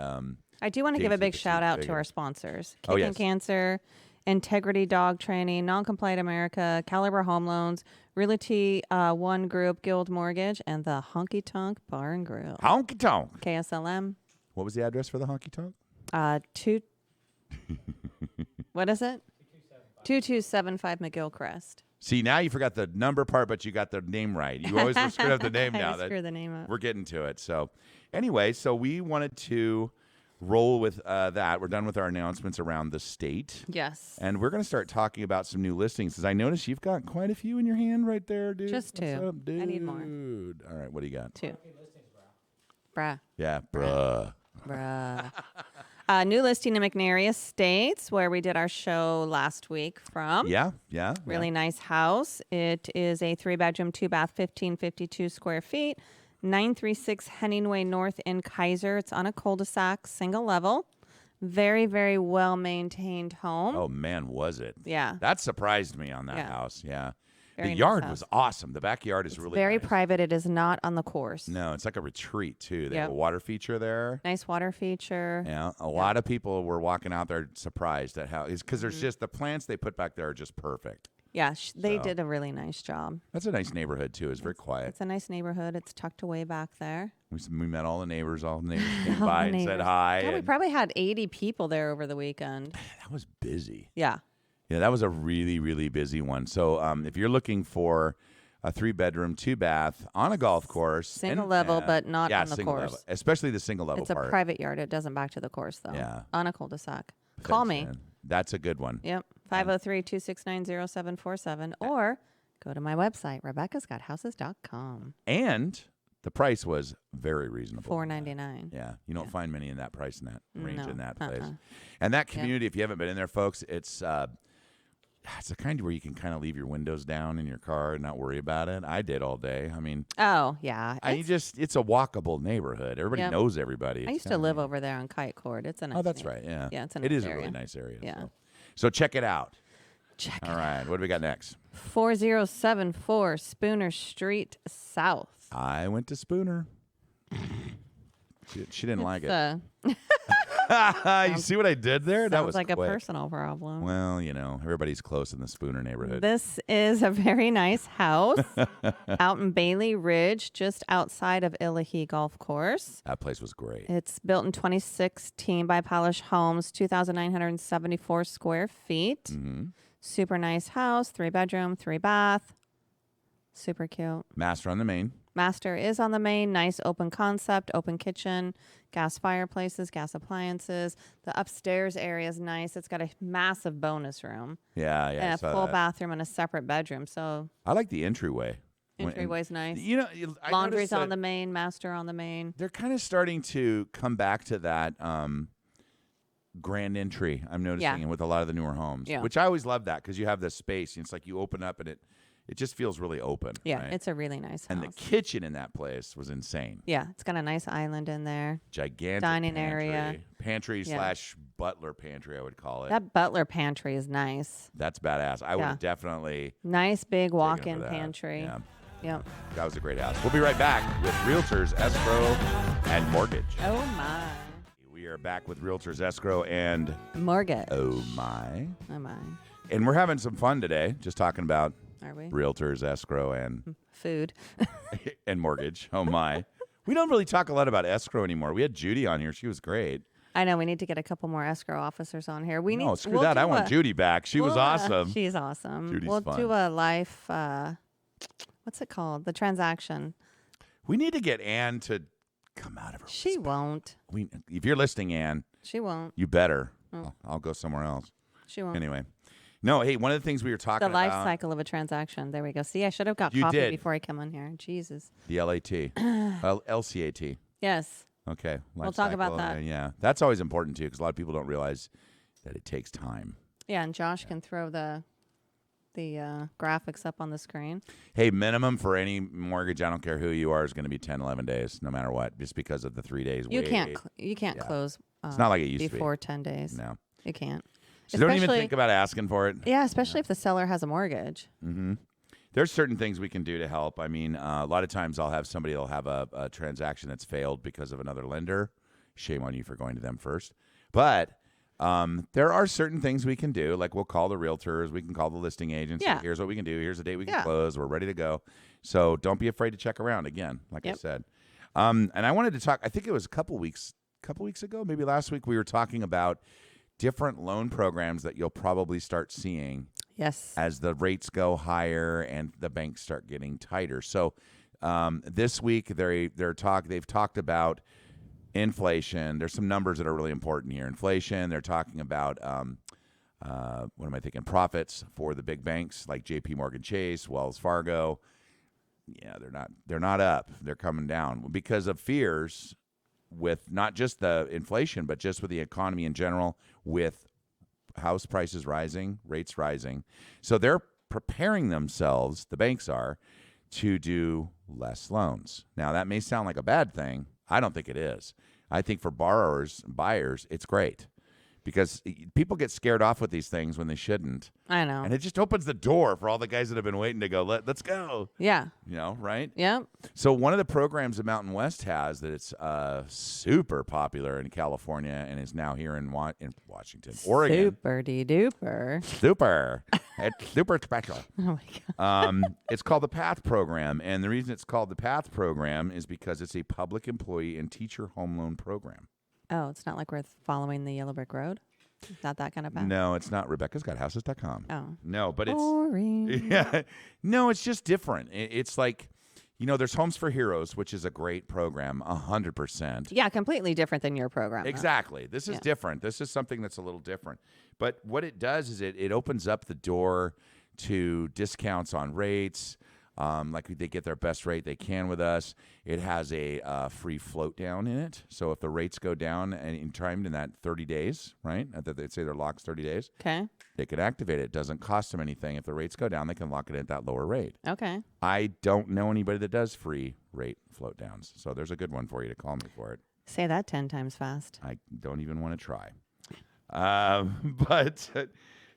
[SPEAKER 3] I do want to give a big shout out to our sponsors: Kicking Cancer, Integrity Dog Training, Non-Compliant America, Caliber Home Loans, Realty One Group, Guild Mortgage, and the Honky Tonk Bar and Grill.
[SPEAKER 2] Honky Tonk.
[SPEAKER 3] KSLM.
[SPEAKER 2] What was the address for the Honky Tonk?
[SPEAKER 3] What is it? 2275 McGillcrest.
[SPEAKER 2] See, now you forgot the number part, but you got the name right. You always screw up the name now.
[SPEAKER 3] I screw the name up.
[SPEAKER 2] We're getting to it. So anyway, we wanted to roll with that. We're done with our announcements around the state.
[SPEAKER 3] Yes.
[SPEAKER 2] And we're going to start talking about some new listings, because I noticed you've got quite a few in your hand right there, dude.
[SPEAKER 3] Just 2.
[SPEAKER 2] What's up, dude?
[SPEAKER 3] I need more.
[SPEAKER 2] All right, what do you got?
[SPEAKER 3] 2. Bruh.
[SPEAKER 2] Yeah, bruh.
[SPEAKER 3] New listing in McNary Estates, where we did our show last week from.
[SPEAKER 2] Yeah.
[SPEAKER 3] Really nice house. It is a 3-bedroom, 2-bath, 1552 square feet, 936 Henningway North in Kaiser. It's on a cul-de-sac, single level. Very, very well-maintained home.
[SPEAKER 2] Oh, man, was it?
[SPEAKER 3] Yeah.
[SPEAKER 2] That surprised me on that house. Yeah.
[SPEAKER 3] Very
[SPEAKER 2] The
[SPEAKER 3] nice
[SPEAKER 2] yard
[SPEAKER 3] house.
[SPEAKER 2] was awesome. The backyard is really
[SPEAKER 3] Very
[SPEAKER 2] nice.
[SPEAKER 3] private. It is not on the course.
[SPEAKER 2] No, it's like a retreat too. They have
[SPEAKER 3] Yep.
[SPEAKER 2] a water feature there.
[SPEAKER 3] Nice water feature.
[SPEAKER 2] Yeah, a lot of people were walking out there surprised at how is because there's just the plants they put back there are just perfect.
[SPEAKER 3] Yeah, they
[SPEAKER 2] So-
[SPEAKER 3] did a really nice job.
[SPEAKER 2] That's a nice neighborhood too. It's very quiet.
[SPEAKER 3] It's a nice neighborhood. It's tucked away back there.
[SPEAKER 2] We met all the neighbors. All the neighbors came
[SPEAKER 3] All
[SPEAKER 2] by
[SPEAKER 3] the
[SPEAKER 2] and said
[SPEAKER 3] neighbors.
[SPEAKER 2] hi.
[SPEAKER 3] Yeah, we
[SPEAKER 2] and
[SPEAKER 3] probably had 80 people there over the weekend.
[SPEAKER 2] that was busy.
[SPEAKER 3] Yeah.
[SPEAKER 2] Yeah, that was a really, really busy one. So if you're looking for a 3-bedroom, 2-bath on a golf course.
[SPEAKER 3] Single level, but not on the
[SPEAKER 2] single
[SPEAKER 3] course.
[SPEAKER 2] level, especially the single level
[SPEAKER 3] It's a
[SPEAKER 2] part.
[SPEAKER 3] private yard. It doesn't back to the course, though.
[SPEAKER 2] Yeah.
[SPEAKER 3] On a cul-de-sac. Call me.
[SPEAKER 2] Man. That's a good one.
[SPEAKER 3] Yep. 503-269-0747. Or go to my website, Rebecca'sGotHouses.com.
[SPEAKER 2] And the price was very reasonable.
[SPEAKER 3] $4.99.
[SPEAKER 2] Yeah, you don't find many in that price in that range
[SPEAKER 3] No.
[SPEAKER 2] in that place.
[SPEAKER 3] Uh-uh.
[SPEAKER 2] And that community, if you haven't been in there, folks, it's the kind where you can kind of leave your windows down in your car and not worry about it. I did all day. I mean,
[SPEAKER 3] Oh, yeah.
[SPEAKER 2] it's a walkable neighborhood. Everybody
[SPEAKER 3] Yep.
[SPEAKER 2] knows everybody.
[SPEAKER 3] I
[SPEAKER 2] It's
[SPEAKER 3] used to
[SPEAKER 2] kinda
[SPEAKER 3] live
[SPEAKER 2] neat.
[SPEAKER 3] over there on Kite Court. It's a nice
[SPEAKER 2] Oh, that's
[SPEAKER 3] neighborhood.
[SPEAKER 2] right. Yeah,
[SPEAKER 3] Yeah, it's a
[SPEAKER 2] it
[SPEAKER 3] nice
[SPEAKER 2] is a
[SPEAKER 3] area.
[SPEAKER 2] really nice area.
[SPEAKER 3] Yeah.
[SPEAKER 2] So check it out.
[SPEAKER 3] Check
[SPEAKER 2] All
[SPEAKER 3] it
[SPEAKER 2] right, what do we got next?
[SPEAKER 3] 4074 Spooner Street South.
[SPEAKER 2] I went to Spooner. She didn't like it. You see what I did there? That
[SPEAKER 3] Sounds
[SPEAKER 2] was
[SPEAKER 3] like
[SPEAKER 2] quick.
[SPEAKER 3] a personal problem.
[SPEAKER 2] Well, everybody's close in the Spooner neighborhood.
[SPEAKER 3] This is a very nice house out in Bailey Ridge, just outside of Illahee Golf Course.
[SPEAKER 2] That place was great.
[SPEAKER 3] It's built in 2016 by Polish Homes, 2,974 square feet.
[SPEAKER 2] Mm-hmm.
[SPEAKER 3] Super nice house, 3-bedroom, 3-bath. Super cute.
[SPEAKER 2] Master on the main.
[SPEAKER 3] Master is on the main. Nice open concept, open kitchen, gas fireplaces, gas appliances. The upstairs area is nice. It's got a massive bonus room
[SPEAKER 2] Yeah, I
[SPEAKER 3] and a
[SPEAKER 2] saw
[SPEAKER 3] full
[SPEAKER 2] that.
[SPEAKER 3] bathroom and a separate bedroom. So
[SPEAKER 2] I like the entryway.
[SPEAKER 3] entryway's nice.
[SPEAKER 2] I
[SPEAKER 3] Laundry's
[SPEAKER 2] noticed
[SPEAKER 3] on
[SPEAKER 2] that
[SPEAKER 3] the main, master on the main.
[SPEAKER 2] They're kind of starting to come back to that grand entry. I'm noticing with a lot of the newer homes,
[SPEAKER 3] Yeah.
[SPEAKER 2] which I always love that because you have this space. And it's like you open up and it just feels really open.
[SPEAKER 3] Yeah,
[SPEAKER 2] right?
[SPEAKER 3] it's a really nice house.
[SPEAKER 2] And the kitchen in that place was insane.
[SPEAKER 3] Yeah, it's got a nice island in there.
[SPEAKER 2] Gigantic
[SPEAKER 3] Dining
[SPEAKER 2] pantry.
[SPEAKER 3] area.
[SPEAKER 2] Pantry
[SPEAKER 3] Yeah.
[SPEAKER 2] / butler pantry, I would call it.
[SPEAKER 3] That butler pantry is nice.
[SPEAKER 2] That's badass. I would
[SPEAKER 3] Yeah.
[SPEAKER 2] have definitely
[SPEAKER 3] Nice big
[SPEAKER 2] taken
[SPEAKER 3] walk-in
[SPEAKER 2] for that.
[SPEAKER 3] pantry.
[SPEAKER 2] Yeah,
[SPEAKER 3] Yep.
[SPEAKER 2] that was a great house. We'll be right back with Realtors, Escrow, and Mortgage.
[SPEAKER 3] Oh my.
[SPEAKER 2] We are back with Realtors, Escrow, and
[SPEAKER 3] Mortgage.
[SPEAKER 2] oh my.
[SPEAKER 3] Oh my.
[SPEAKER 2] And we're having some fun today, just talking about
[SPEAKER 3] Are we?
[SPEAKER 2] Realtors, Escrow, and
[SPEAKER 3] Food.
[SPEAKER 2] and Mortgage. Oh my. We don't really talk a lot about escrow anymore. We had Judy on here. She was great.
[SPEAKER 3] I know we need to get a couple more escrow officers on here. We need.
[SPEAKER 2] No, screw
[SPEAKER 3] we'll
[SPEAKER 2] that. I
[SPEAKER 3] do
[SPEAKER 2] want
[SPEAKER 3] a-
[SPEAKER 2] Judy back. She was
[SPEAKER 3] we'll,
[SPEAKER 2] awesome.
[SPEAKER 3] She's awesome.
[SPEAKER 2] Judy's
[SPEAKER 3] we'll
[SPEAKER 2] fun.
[SPEAKER 3] do a life. What's it called? The transaction.
[SPEAKER 2] We need to get Ann to come out of her.
[SPEAKER 3] She won't.
[SPEAKER 2] If you're listening, Ann,
[SPEAKER 3] She won't.
[SPEAKER 2] you better.
[SPEAKER 3] Oh.
[SPEAKER 2] I'll go somewhere else.
[SPEAKER 3] She won't.
[SPEAKER 2] Anyway. No, hey, one of the things we were talking
[SPEAKER 3] The life
[SPEAKER 2] about.
[SPEAKER 3] cycle of a transaction. There we go. See, I should have got
[SPEAKER 2] You
[SPEAKER 3] coffee
[SPEAKER 2] did.
[SPEAKER 3] before I come on here. Jesus.
[SPEAKER 2] The LAT. LCAT.
[SPEAKER 3] Yes.
[SPEAKER 2] Okay.
[SPEAKER 3] We'll
[SPEAKER 2] life
[SPEAKER 3] talk about
[SPEAKER 2] cycle,
[SPEAKER 3] that.
[SPEAKER 2] Yeah. That's always important, too, because a lot of people don't realize that it takes time.
[SPEAKER 3] Yeah, and Josh can throw the graphics up on the screen.
[SPEAKER 2] Hey, minimum for any mortgage, I don't care who you are, is going to be 10, 11 days, no matter what, just because of the 3 days
[SPEAKER 3] You
[SPEAKER 2] wait.
[SPEAKER 3] can't
[SPEAKER 2] Yeah.
[SPEAKER 3] close.
[SPEAKER 2] It's not like it used to be.
[SPEAKER 3] before 10 days.
[SPEAKER 2] No.
[SPEAKER 3] You can't.
[SPEAKER 2] So don't even
[SPEAKER 3] Especially-
[SPEAKER 2] think about asking for it.
[SPEAKER 3] Yeah, especially if the seller has a mortgage.
[SPEAKER 2] Mm-hmm. There's certain things we can do to help. I mean, a lot of times I'll have somebody that'll have a transaction that's failed because of another lender. Shame on you for going to them first. But there are certain things we can do. Like we'll call the realtors. We can call the listing agents.
[SPEAKER 3] Yeah.
[SPEAKER 2] Here's what we can do. Here's the date we can
[SPEAKER 3] Yeah.
[SPEAKER 2] close. We're ready to go. So don't be afraid to check around again, like I
[SPEAKER 3] Yep.
[SPEAKER 2] said. And I wanted to talk, I think it was a couple weeks ago, maybe last week, we were talking about different loan programs that you'll probably start seeing
[SPEAKER 3] Yes.
[SPEAKER 2] as the rates go higher and the banks start getting tighter. So this week they've talked about inflation. There's some numbers that are really important here. Inflation. They're talking about what am I thinking? Profits for the big banks like J.P. Morgan Chase, Wells Fargo. Yeah, they're not up. They're coming down because of fears with not just the inflation, but just with the economy in general, with house prices rising, rates rising. So they're preparing themselves, the banks are, to do less loans. Now, that may sound like a bad thing. I don't think it is. I think for borrowers and buyers, it's great because people get scared off with these things when they shouldn't.
[SPEAKER 3] I know.
[SPEAKER 2] And it just opens the door for all the guys that have been waiting to go, let's go.
[SPEAKER 3] Yeah.
[SPEAKER 2] You know, right?
[SPEAKER 3] Yep.
[SPEAKER 2] So one of the programs that Mountain West has that it's super popular in California and is now here in Washington, Oregon.
[SPEAKER 3] Super-de-duper.
[SPEAKER 2] Super. It's super special.
[SPEAKER 3] Oh, my God.
[SPEAKER 2] It's called the PATH program. And the reason it's called the PATH program is because it's a public employee and teacher home loan program.
[SPEAKER 3] Oh, it's not like we're following the Yellow Brick Road? Not that kind of path?
[SPEAKER 2] No, it's not Rebecca'sGotHouses.com.
[SPEAKER 3] Oh.
[SPEAKER 2] No, but it's...
[SPEAKER 3] Boring.
[SPEAKER 2] Yeah. No, it's just different. It's like, there's Homes for Heroes, which is a great program, 100%.
[SPEAKER 3] Yeah, completely different than your program.
[SPEAKER 2] Exactly. This is different. This is something that's a little different. But what it does is it opens up the door to discounts on rates. Like they get their best rate they can with us. It has a free float down in it. So if the rates go down and in time in that 30 days, right? They say their lock's 30 days.
[SPEAKER 3] Okay.
[SPEAKER 2] They can activate it. It doesn't cost them anything. If the rates go down, they can lock it at that lower rate.
[SPEAKER 3] Okay.
[SPEAKER 2] I don't know anybody that does free rate float downs. So there's a good one for you to call me for it.
[SPEAKER 3] Say that 10 times fast.
[SPEAKER 2] I don't even want to try. But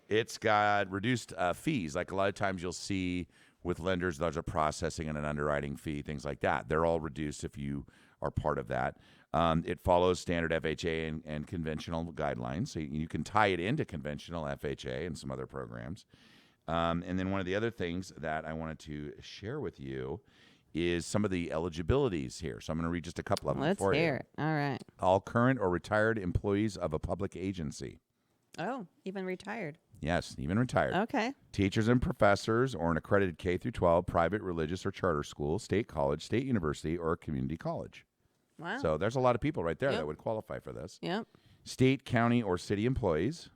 [SPEAKER 2] it's got reduced fees. Like a lot of times you'll see with lenders, there's a processing and an underwriting fee, things like that. They're all reduced if you are part of that. It follows standard FHA and conventional guidelines. So you can tie it into conventional FHA and some other programs. And then one of the other things that I wanted to share with you is some of the eligibilities here. So I'm going to read just a couple of them
[SPEAKER 3] Let's
[SPEAKER 2] for you.
[SPEAKER 3] hear it. All right.
[SPEAKER 2] All current or retired employees of a public agency.
[SPEAKER 3] Oh, even retired.
[SPEAKER 2] Yes, even retired.
[SPEAKER 3] Okay.
[SPEAKER 2] Teachers and professors or an accredited K through 12 private, religious, or charter school, state college, state university, or community college.
[SPEAKER 3] Wow.
[SPEAKER 2] So there's a lot of people right there
[SPEAKER 3] Yep.
[SPEAKER 2] that would qualify for this.
[SPEAKER 3] Yep.
[SPEAKER 2] State, county, or city employees,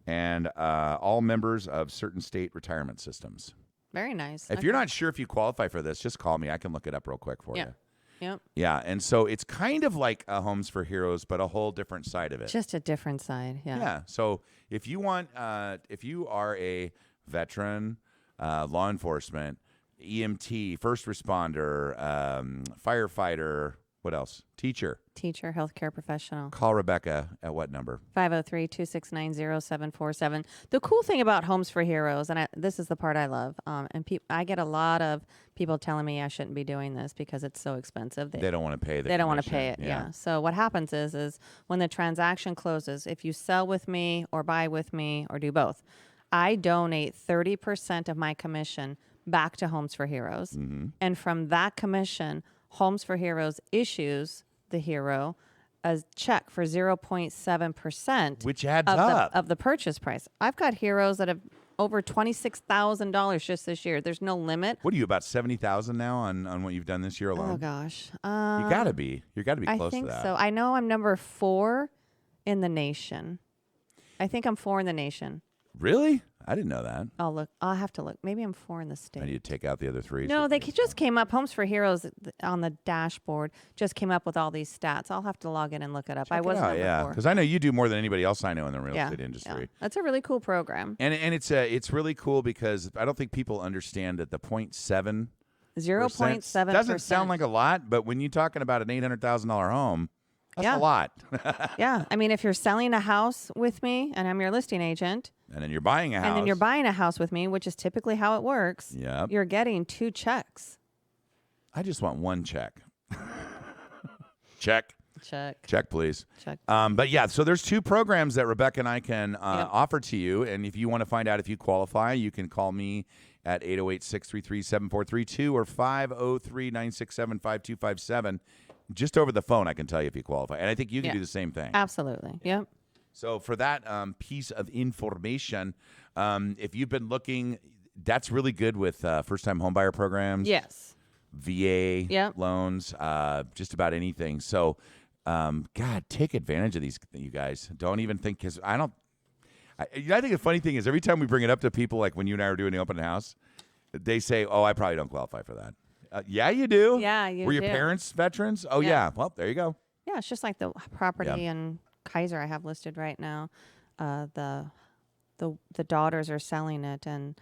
[SPEAKER 2] and all members of certain state retirement systems.
[SPEAKER 3] Very nice.
[SPEAKER 2] If you're not sure if you qualify for this, just call me. I can look it up real quick for you.
[SPEAKER 3] Yep.
[SPEAKER 2] Yeah, and so it's kind of like a Homes for Heroes, but a whole different side of it.
[SPEAKER 3] Just a different side. Yeah.
[SPEAKER 2] Yeah. So if you want, if you are a veteran, law enforcement, EMT, first responder, firefighter, what else? Teacher.
[SPEAKER 3] Teacher, healthcare professional.
[SPEAKER 2] Call Rebecca at what number?
[SPEAKER 3] 503-269-0747. The cool thing about Homes for Heroes, and this is the part I love, and I get a lot of people telling me I shouldn't be doing this because it's so expensive.
[SPEAKER 2] They don't want to pay the
[SPEAKER 3] They don't want to
[SPEAKER 2] commission.
[SPEAKER 3] pay it, yeah. So what happens is when the transaction closes, if you sell with me or buy with me or do both, I donate 30% of my commission back to Homes for Heroes.
[SPEAKER 2] Mm-hmm.
[SPEAKER 3] And from that commission, Homes for Heroes issues the hero a check for 0.7%,
[SPEAKER 2] Which adds
[SPEAKER 3] of
[SPEAKER 2] up.
[SPEAKER 3] of the purchase price. I've got heroes that have over $26,000 just this year. There's no limit.
[SPEAKER 2] What are you, about 70,000 now on what you've done this year alone?
[SPEAKER 3] Oh gosh,
[SPEAKER 2] You gotta be. You gotta be close
[SPEAKER 3] I think
[SPEAKER 2] to that.
[SPEAKER 3] so. I know I'm number 4 in the nation. I think I'm 4 in the nation.
[SPEAKER 2] Really? I didn't know that.
[SPEAKER 3] I'll look. I'll have to look. Maybe I'm 4 in the state.
[SPEAKER 2] I need to take out the other 3.
[SPEAKER 3] No,
[SPEAKER 2] so
[SPEAKER 3] they just came up. Homes for Heroes on the dashboard just came up with all these stats. I'll have to log in and look it up. I was number 4.
[SPEAKER 2] Because I know you do more than anybody else I know in the real estate
[SPEAKER 3] Yeah.
[SPEAKER 2] industry.
[SPEAKER 3] That's a really cool program.
[SPEAKER 2] And it's really cool because I don't think people understand that the 0.7
[SPEAKER 3] 0.7%
[SPEAKER 2] doesn't sound like a lot, but when you're talking about an $800,000 home, that's a lot.
[SPEAKER 3] Yeah. I mean, if you're selling a house with me and I'm your listing agent,
[SPEAKER 2] And then you're buying a house.
[SPEAKER 3] and then you're buying a house with me, which is typically how it works,
[SPEAKER 2] Yep.
[SPEAKER 3] you're getting 2 checks.
[SPEAKER 2] I just want one check. Check. Check, please.
[SPEAKER 3] Check.
[SPEAKER 2] But yeah, so there's 2 programs that Rebecca and I can offer to you. And if you want to find out if you qualify, you can call me at 808-633-7432 or 503-967-5257. Just over the phone, I can tell you if you qualify. And I think you can do the same thing.
[SPEAKER 3] Absolutely. Yep.
[SPEAKER 2] So for that piece of information, if you've been looking, that's really good with first-time homebuyer programs.
[SPEAKER 3] Yes.
[SPEAKER 2] VA loans, just about anything. So, God, take advantage of these, you guys. Don't even think, because I think the funny thing is every time we bring it up to people, like when you and I were doing the open house, they say, oh, I probably don't qualify for that. Yeah, you do.
[SPEAKER 3] Yeah, you
[SPEAKER 2] Were your
[SPEAKER 3] do.
[SPEAKER 2] parents veterans? Oh, yeah. Well, there you go.
[SPEAKER 3] Yeah, it's just like the property in Kaiser I have listed right now. The daughters are selling it, and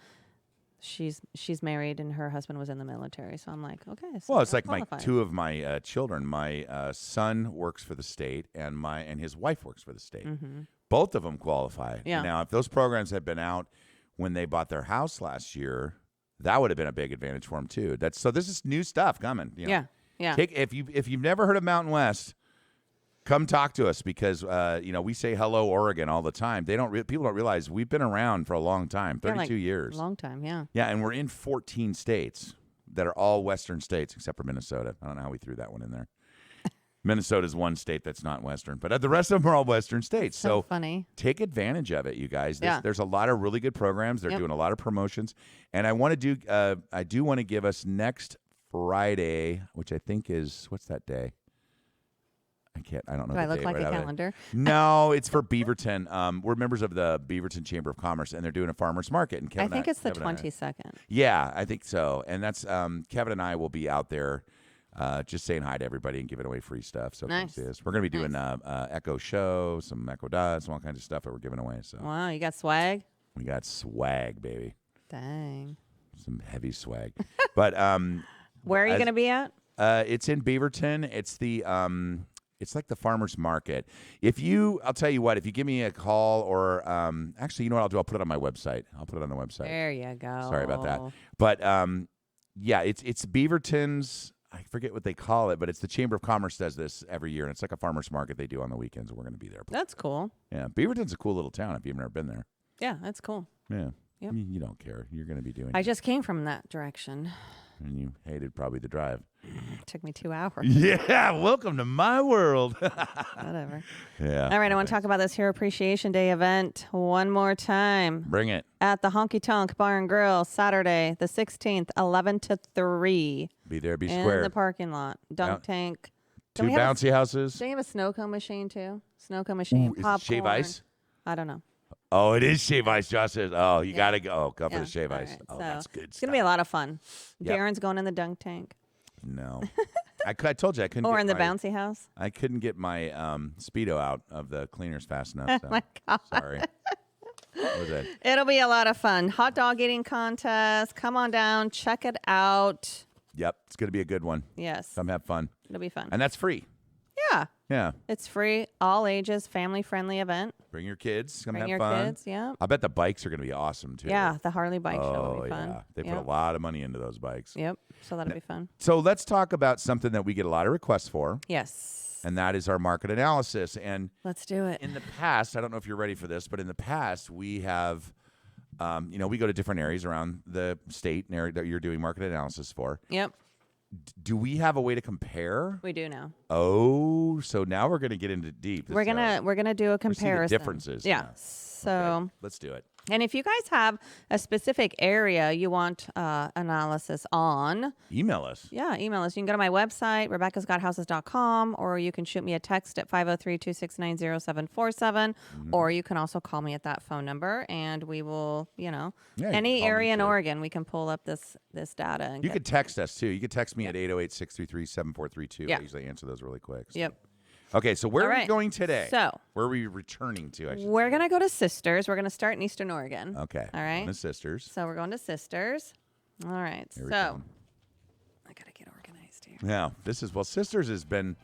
[SPEAKER 3] she's married, and her husband was in the military. So I'm like, okay. So
[SPEAKER 2] Well, it's
[SPEAKER 3] I'm
[SPEAKER 2] like
[SPEAKER 3] qualified.
[SPEAKER 2] 2 of my children. My son works for the state, and his wife works for the state.
[SPEAKER 3] Mm-hmm.
[SPEAKER 2] Both of them qualify.
[SPEAKER 3] Yeah.
[SPEAKER 2] Now, if those programs had been out when they bought their house last year, that would have been a big advantage for them too. So this is new stuff coming. You know.
[SPEAKER 3] Yeah. Yeah.
[SPEAKER 2] If you've never heard of Mountain West, come talk to us because we say hello Oregon all the time. People don't realize we've been around for a long time, 32 years.
[SPEAKER 3] A long time, yeah.
[SPEAKER 2] Yeah, and we're in 14 states that are all Western states except for Minnesota. I don't know how we threw that one in there. Minnesota's one state that's not Western, but the rest of them are all Western states.
[SPEAKER 3] So funny.
[SPEAKER 2] Take advantage of it, you guys.
[SPEAKER 3] Yeah.
[SPEAKER 2] There's a lot of really good programs. They're doing a lot of promotions, and I do want to give us next Friday, which I think is what's that day? I don't know.
[SPEAKER 3] Do I look like a calendar?
[SPEAKER 2] No, it's for Beaverton. We're members of the Beaverton Chamber of Commerce, and they're doing a farmers market. And
[SPEAKER 3] I think it's the 22nd.
[SPEAKER 2] Yeah, I think so. And that's Kevin and I will be out there. Just saying hi to everybody and giving away free stuff. So
[SPEAKER 3] nice.
[SPEAKER 2] We're going to be doing Echo Show, some Echo Dots, some all kinds of stuff that we're giving away. So
[SPEAKER 3] wow, you got swag?
[SPEAKER 2] We got swag, baby.
[SPEAKER 3] Dang.
[SPEAKER 2] Some heavy swag. But
[SPEAKER 3] where are you going to be at?
[SPEAKER 2] It's in Beaverton. It's it's like the farmers market. I'll tell you what, if you give me a call or actually, you know what I'll do? I'll put it on my website. I'll put it on the website.
[SPEAKER 3] There you go.
[SPEAKER 2] Sorry about that. But yeah, it's Beaverton's. I forget what they call it, but it's the Chamber of Commerce does this every year, and it's like a farmers market they do on the weekends. We're going to be there.
[SPEAKER 3] That's cool.
[SPEAKER 2] Yeah, Beaverton's a cool little town if you've never been there.
[SPEAKER 3] Yeah, that's cool.
[SPEAKER 2] Yeah.
[SPEAKER 3] Yep.
[SPEAKER 2] You don't care. You're going to be doing
[SPEAKER 3] I just came from that direction.
[SPEAKER 2] And you hated probably the drive.
[SPEAKER 3] It took me 2 hours.
[SPEAKER 2] Yeah, welcome to my world.
[SPEAKER 3] Whatever.
[SPEAKER 2] Yeah.
[SPEAKER 3] All right, I want to talk about this Hero Appreciation Day event one more time.
[SPEAKER 2] Bring it.
[SPEAKER 3] At the Honky Tonk Bar and Grill, Saturday, the 16th, 11 to 3.
[SPEAKER 2] Be there, be
[SPEAKER 3] in
[SPEAKER 2] square.
[SPEAKER 3] In the parking lot. Dunk tank.
[SPEAKER 2] Two bouncy houses.
[SPEAKER 3] Do you have a snow cone machine, too? Snow cone machine,
[SPEAKER 2] Is
[SPEAKER 3] popcorn.
[SPEAKER 2] it shave ice?
[SPEAKER 3] I don't know.
[SPEAKER 2] Oh, it is shave ice. Josh says, oh, you got to go. Go for the shave
[SPEAKER 3] all
[SPEAKER 2] ice.
[SPEAKER 3] right.
[SPEAKER 2] Oh,
[SPEAKER 3] So,
[SPEAKER 2] that's good
[SPEAKER 3] It's going to be a lot of fun.
[SPEAKER 2] Yep.
[SPEAKER 3] Darren's going in the dunk tank.
[SPEAKER 2] No. I told you I couldn't
[SPEAKER 3] Or
[SPEAKER 2] get
[SPEAKER 3] in the
[SPEAKER 2] my,
[SPEAKER 3] bouncy house.
[SPEAKER 2] I couldn't get my Speedo out of the cleaners fast enough. So.
[SPEAKER 3] Oh, my God.
[SPEAKER 2] Sorry. What was that?
[SPEAKER 3] It'll be a lot of fun. Hot dog eating contest. Come on down. Check it out.
[SPEAKER 2] Yep. It's going to be a good one.
[SPEAKER 3] Yes.
[SPEAKER 2] Come have fun.
[SPEAKER 3] It'll be fun.
[SPEAKER 2] And that's free.
[SPEAKER 3] Yeah.
[SPEAKER 2] Yeah.
[SPEAKER 3] It's free, all ages, family-friendly event.
[SPEAKER 2] Bring your kids. Come
[SPEAKER 3] Bring
[SPEAKER 2] have
[SPEAKER 3] your
[SPEAKER 2] fun.
[SPEAKER 3] kids, yeah.
[SPEAKER 2] I bet the bikes are going to be awesome, too.
[SPEAKER 3] Yeah, the Harley bike show will
[SPEAKER 2] Oh,
[SPEAKER 3] be fun.
[SPEAKER 2] yeah. They put
[SPEAKER 3] Yep.
[SPEAKER 2] a lot of money into those bikes.
[SPEAKER 3] Yep, so that'll be fun.
[SPEAKER 2] So let's talk about something that we get a lot of requests for.
[SPEAKER 3] Yes.
[SPEAKER 2] And that is our market analysis. And
[SPEAKER 3] Let's do it.
[SPEAKER 2] in the past, I don't know if you're ready for this, but in the past, we have, we go to different areas around the state and area that you're doing market analysis for.
[SPEAKER 3] Yep,
[SPEAKER 2] Do we have a way to compare?
[SPEAKER 3] we do now.
[SPEAKER 2] Oh, so now we're going to get into deep.
[SPEAKER 3] We're gonna do a comparison.
[SPEAKER 2] The differences.
[SPEAKER 3] Yeah.
[SPEAKER 2] now.
[SPEAKER 3] So,
[SPEAKER 2] Okay, let's do it.
[SPEAKER 3] and if you guys have a specific area you want analysis on,
[SPEAKER 2] Email us.
[SPEAKER 3] yeah, email us. You can go to my website, Rebecca'sGotHouses.com, or you can shoot me a text at 503-269-0747, or you can also call me at that phone number, and we will,
[SPEAKER 2] Yeah, you can
[SPEAKER 3] any
[SPEAKER 2] call me
[SPEAKER 3] area in
[SPEAKER 2] too.
[SPEAKER 3] Oregon, we can pull up this data. And
[SPEAKER 2] You
[SPEAKER 3] get-
[SPEAKER 2] could text us too. You could text me at 808-633-7432.
[SPEAKER 3] Yeah.
[SPEAKER 2] I usually answer those really quick. So.
[SPEAKER 3] Yep.
[SPEAKER 2] Okay, so where
[SPEAKER 3] All
[SPEAKER 2] are we
[SPEAKER 3] right.
[SPEAKER 2] going today?
[SPEAKER 3] So,
[SPEAKER 2] where are we returning to? I should
[SPEAKER 3] we're going to go to Sisters. We're going to start in Eastern Oregon.
[SPEAKER 2] Okay.
[SPEAKER 3] All right.
[SPEAKER 2] The sisters.
[SPEAKER 3] So, we're going to Sisters. All right.
[SPEAKER 2] Here we
[SPEAKER 3] So,
[SPEAKER 2] go.
[SPEAKER 3] I got to get organized here.
[SPEAKER 2] Yeah, sisters has been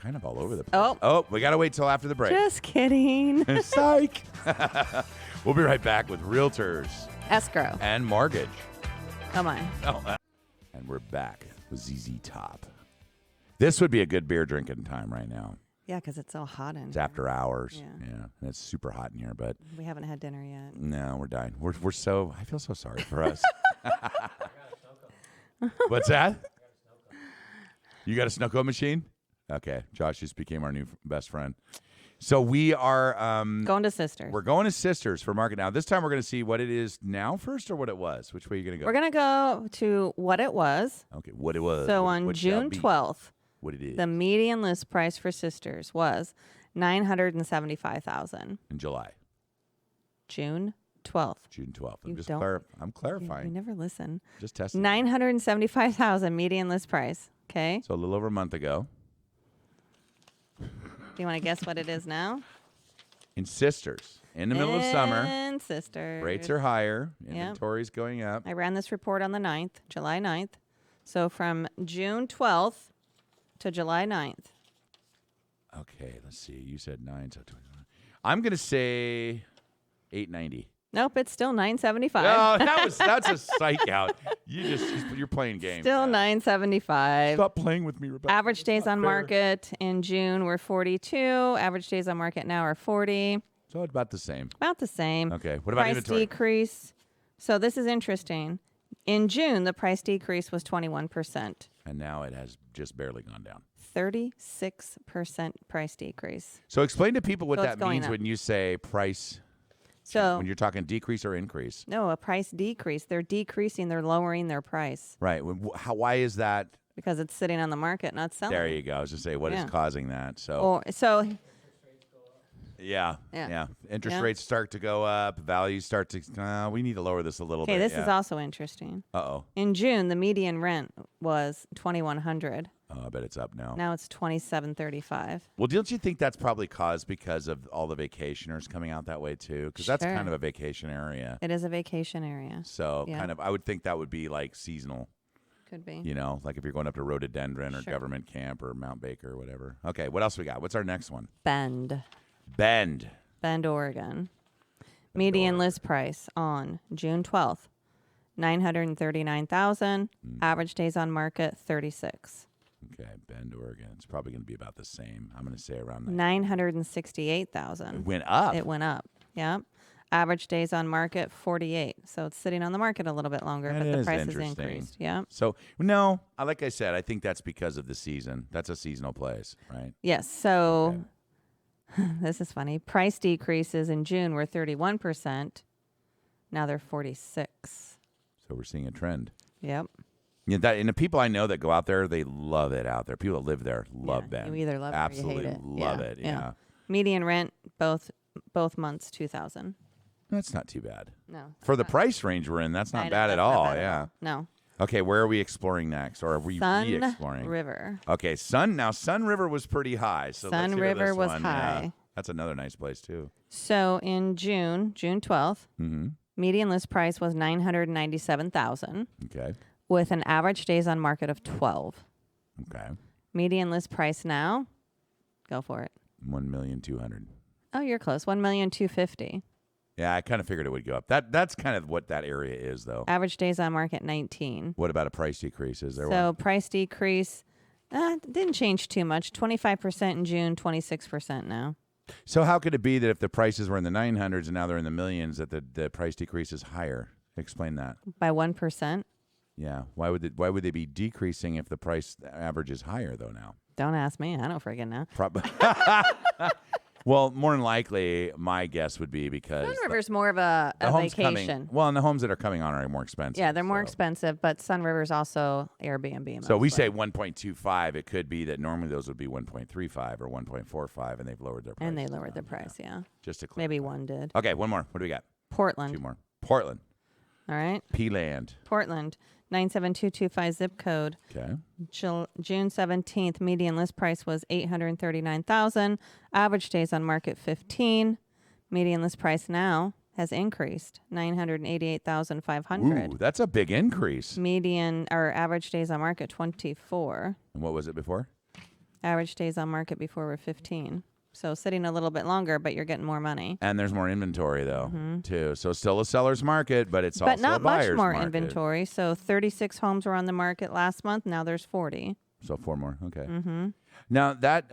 [SPEAKER 2] kind of all over the place.
[SPEAKER 3] Oh.
[SPEAKER 2] We got to wait till after the break.
[SPEAKER 3] Just kidding.
[SPEAKER 2] Psych. We'll be right back with realtors
[SPEAKER 3] Escrow.
[SPEAKER 2] and mortgage.
[SPEAKER 3] Come on.
[SPEAKER 2] And we're back with ZZ Top. This would be a good beer drinking time right now.
[SPEAKER 3] Yeah, because it's so hot in
[SPEAKER 2] It's
[SPEAKER 3] here.
[SPEAKER 2] after hours.
[SPEAKER 3] Yeah.
[SPEAKER 2] And it's super hot in here, but
[SPEAKER 3] We haven't had dinner yet.
[SPEAKER 2] no, we're dying. I feel so sorry for us. What's that? You got a snow cone machine? Okay. Josh just became our new best friend. So we are
[SPEAKER 3] Going to Sisters.
[SPEAKER 2] we're going to Sisters for market now. This time we're going to see what it is now first or what it was. Which way are you going to go?
[SPEAKER 3] We're going to go to what it was.
[SPEAKER 2] Okay, what it was.
[SPEAKER 3] So
[SPEAKER 2] what-
[SPEAKER 3] on
[SPEAKER 2] what shall
[SPEAKER 3] June
[SPEAKER 2] be,
[SPEAKER 3] 12th,
[SPEAKER 2] what it is.
[SPEAKER 3] the median list price for Sisters was $975,000.
[SPEAKER 2] In July,
[SPEAKER 3] June 12th.
[SPEAKER 2] June 12th.
[SPEAKER 3] You
[SPEAKER 2] I'm just
[SPEAKER 3] don't-
[SPEAKER 2] I'm
[SPEAKER 3] You
[SPEAKER 2] clarifying.
[SPEAKER 3] never listen.
[SPEAKER 2] Just testing.
[SPEAKER 3] $975,000 median list price. Okay.
[SPEAKER 2] So a little over a month ago.
[SPEAKER 3] Do you want to guess what it is now?
[SPEAKER 2] In Sisters, in the middle of summer,
[SPEAKER 3] And Sisters.
[SPEAKER 2] rates are higher, inventory's going up.
[SPEAKER 3] I ran this report on the 9th, July 9th. So from June 12th to July 9th.
[SPEAKER 2] Okay, let's see. You said 9 to 20. I'm gonna say $8.90.
[SPEAKER 3] Nope, it's still $9.75.
[SPEAKER 2] No, that's a psych out. You're playing games.
[SPEAKER 3] Still
[SPEAKER 2] man.
[SPEAKER 3] $9.75.
[SPEAKER 2] Stop playing with me, Rebecca.
[SPEAKER 3] Average days on
[SPEAKER 2] fair.
[SPEAKER 3] market in June were 42. Average days on market now are 40.
[SPEAKER 2] So about the same.
[SPEAKER 3] About the same.
[SPEAKER 2] Okay. What about
[SPEAKER 3] price
[SPEAKER 2] inventory?
[SPEAKER 3] decrease? So this is interesting. In June, the price decrease was 21%.
[SPEAKER 2] And now it has just barely gone down.
[SPEAKER 3] 36% price decrease.
[SPEAKER 2] So explain to people what
[SPEAKER 3] So it's
[SPEAKER 2] that
[SPEAKER 3] going
[SPEAKER 2] means
[SPEAKER 3] up.
[SPEAKER 2] when you say price.
[SPEAKER 3] So
[SPEAKER 2] When you're talking decrease or increase.
[SPEAKER 3] no, a price decrease. They're decreasing. They're lowering their price
[SPEAKER 2] Right. Why is that?
[SPEAKER 3] because it's sitting on the market, not selling.
[SPEAKER 2] There you go. I was just say what is
[SPEAKER 3] Yeah.
[SPEAKER 2] causing that. So
[SPEAKER 3] So
[SPEAKER 2] yeah.
[SPEAKER 3] Yeah.
[SPEAKER 2] Interest
[SPEAKER 3] Yeah.
[SPEAKER 2] rates start to go up. Values start to. We need to lower this a little
[SPEAKER 3] okay,
[SPEAKER 2] bit.
[SPEAKER 3] this is also interesting.
[SPEAKER 2] Uh-oh.
[SPEAKER 3] In June, the median rent was $2,100.
[SPEAKER 2] Oh, I bet it's up now.
[SPEAKER 3] Now it's $2,735.
[SPEAKER 2] Well, don't you think that's probably caused because of all the vacationers coming out that way too? Because that's
[SPEAKER 3] Sure.
[SPEAKER 2] kind of a vacation area.
[SPEAKER 3] It is a vacation area.
[SPEAKER 2] So
[SPEAKER 3] Yeah.
[SPEAKER 2] kind of, I would think that would be like seasonal.
[SPEAKER 3] Could be.
[SPEAKER 2] You know, like if you're going up to Rhododendron or
[SPEAKER 3] Sure.
[SPEAKER 2] Government Camp or Mount Baker or whatever. Okay, what else we got? What's our next one?
[SPEAKER 3] Bend, Oregon. Median list price on June 12th, $939,000. Average days on market, 36.
[SPEAKER 2] Okay, Bend, Oregon. It's probably going to be about the same. I'm going to say around that. It
[SPEAKER 3] $968,000.
[SPEAKER 2] went up.
[SPEAKER 3] It went up. Yeah. Average days on market, 48. So it's sitting on the market a little bit longer,
[SPEAKER 2] That
[SPEAKER 3] but the
[SPEAKER 2] is
[SPEAKER 3] price has
[SPEAKER 2] interesting.
[SPEAKER 3] increased. Yeah.
[SPEAKER 2] So, no, like I said, I think that's because of the season. That's a seasonal place, right?
[SPEAKER 3] Yes. So this is funny. Price decreases in June were 31%. Now they're 46.
[SPEAKER 2] So we're seeing a trend.
[SPEAKER 3] Yep.
[SPEAKER 2] Yeah, and the people I know that go out there, they love it out there. People that live there love
[SPEAKER 3] Yeah,
[SPEAKER 2] Bend.
[SPEAKER 3] you either love it or you
[SPEAKER 2] Absolutely
[SPEAKER 3] hate it.
[SPEAKER 2] love
[SPEAKER 3] Yeah,
[SPEAKER 2] it.
[SPEAKER 3] yeah.
[SPEAKER 2] Yeah.
[SPEAKER 3] Median rent both months, 2,000.
[SPEAKER 2] That's not too bad.
[SPEAKER 3] No.
[SPEAKER 2] For the price range we're in, that's
[SPEAKER 3] I
[SPEAKER 2] not
[SPEAKER 3] know,
[SPEAKER 2] bad
[SPEAKER 3] that's
[SPEAKER 2] at
[SPEAKER 3] not
[SPEAKER 2] all.
[SPEAKER 3] bad at
[SPEAKER 2] Yeah.
[SPEAKER 3] all. No.
[SPEAKER 2] Okay, where are we exploring next? Or are we
[SPEAKER 3] Sun
[SPEAKER 2] re-exploring?
[SPEAKER 3] River.
[SPEAKER 2] Okay, Sun River was pretty high. So let's
[SPEAKER 3] Sun
[SPEAKER 2] hear
[SPEAKER 3] River
[SPEAKER 2] this
[SPEAKER 3] was
[SPEAKER 2] one. Yeah.
[SPEAKER 3] high.
[SPEAKER 2] That's another nice place too.
[SPEAKER 3] So in June 12th,
[SPEAKER 2] Mm-hmm.
[SPEAKER 3] median list price was $997,000
[SPEAKER 2] Okay.
[SPEAKER 3] with an average days on market of 12.
[SPEAKER 2] Okay.
[SPEAKER 3] Median list price now, go for it.
[SPEAKER 2] 1,200,000.
[SPEAKER 3] Oh, you're close. $1,250,000.
[SPEAKER 2] Yeah, I kind of figured it would go up. That's kind of what that area is, though.
[SPEAKER 3] Average days on market 19.
[SPEAKER 2] What about a price decrease? Is there
[SPEAKER 3] So
[SPEAKER 2] one?
[SPEAKER 3] price decrease didn't change too much. 25% in June, 26% now.
[SPEAKER 2] So how could it be that if the prices were in the 900s and now they're in the millions, that the price decrease is higher? Explain that.
[SPEAKER 3] By 1%.
[SPEAKER 2] Yeah. Why would they be decreasing if the price average is higher though now?
[SPEAKER 3] Don't ask me. I don't friggin' know.
[SPEAKER 2] Probably. Well, more than likely, my guess would be because
[SPEAKER 3] Sun River's more of a
[SPEAKER 2] homes
[SPEAKER 3] vacation.
[SPEAKER 2] coming. Well, and the homes that are coming on are more expensive.
[SPEAKER 3] Yeah, they're more
[SPEAKER 2] so.
[SPEAKER 3] expensive, but Sun River's also Airbnb.
[SPEAKER 2] So we
[SPEAKER 3] mostly.
[SPEAKER 2] say 1.25. It could be that normally those would be 1.35 or 1.45, and they've lowered their price.
[SPEAKER 3] And they lowered the price, yeah.
[SPEAKER 2] Just to clarify.
[SPEAKER 3] Maybe one did.
[SPEAKER 2] Okay, one more. What do we got?
[SPEAKER 3] Portland.
[SPEAKER 2] Two more. Portland.
[SPEAKER 3] All right.
[SPEAKER 2] P-Land.
[SPEAKER 3] Portland, 97225 zip code.
[SPEAKER 2] Okay.
[SPEAKER 3] June 17th, median list price was $839,000. Average days on market 15. Median list price now has increased $988,500.
[SPEAKER 2] Ooh, that's a big increase.
[SPEAKER 3] Median or average days on market 24.
[SPEAKER 2] And what was it before?
[SPEAKER 3] Average days on market before were 15. So sitting a little bit longer, but you're getting more money.
[SPEAKER 2] And there's more inventory though, too. So still a seller's market, but it's
[SPEAKER 3] Mm-hmm. But
[SPEAKER 2] also a
[SPEAKER 3] not much
[SPEAKER 2] buyer's
[SPEAKER 3] more
[SPEAKER 2] market.
[SPEAKER 3] inventory. So 36 homes were on the market last month. Now there's 40.
[SPEAKER 2] So 4 more. Okay.
[SPEAKER 3] Mm-hmm.
[SPEAKER 2] Now that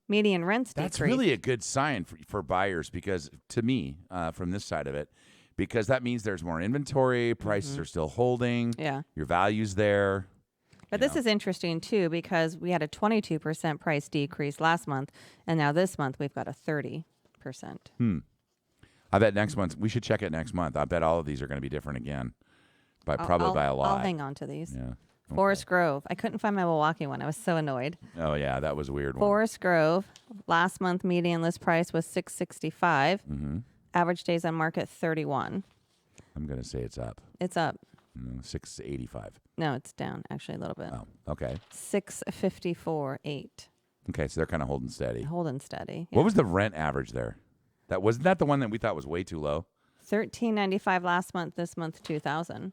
[SPEAKER 3] Median rents
[SPEAKER 2] that's
[SPEAKER 3] decreased.
[SPEAKER 2] really a good sign for buyers because to me, from this side of it, because that means there's more inventory, prices are still holding,
[SPEAKER 3] Yeah.
[SPEAKER 2] your value's there.
[SPEAKER 3] But
[SPEAKER 2] you
[SPEAKER 3] this
[SPEAKER 2] know.
[SPEAKER 3] is interesting, too, because we had a 22% price decrease last month, and now this month we've got a 30%.
[SPEAKER 2] I bet next month we should check it next month. I bet all of these are going to be different again, by probably by a lot.
[SPEAKER 3] I'll hang on to these.
[SPEAKER 2] Yeah.
[SPEAKER 3] Forest Grove. I couldn't find my Milwaukee one. I was so annoyed.
[SPEAKER 2] Oh yeah, that was a weird one.
[SPEAKER 3] Forest Grove. Last month median list price was $665.
[SPEAKER 2] Mm-hmm.
[SPEAKER 3] Average days on market 31.
[SPEAKER 2] I'm going to say it's up.
[SPEAKER 3] It's up.
[SPEAKER 2] 685.
[SPEAKER 3] No, it's down actually a little bit.
[SPEAKER 2] Oh, okay.
[SPEAKER 3] 654.8.
[SPEAKER 2] Okay, so they're kind of holding steady.
[SPEAKER 3] Holding steady.
[SPEAKER 2] What was the rent average there? Wasn't that the one that we thought was way too low?
[SPEAKER 3] $13.95 last month. This month $2,000.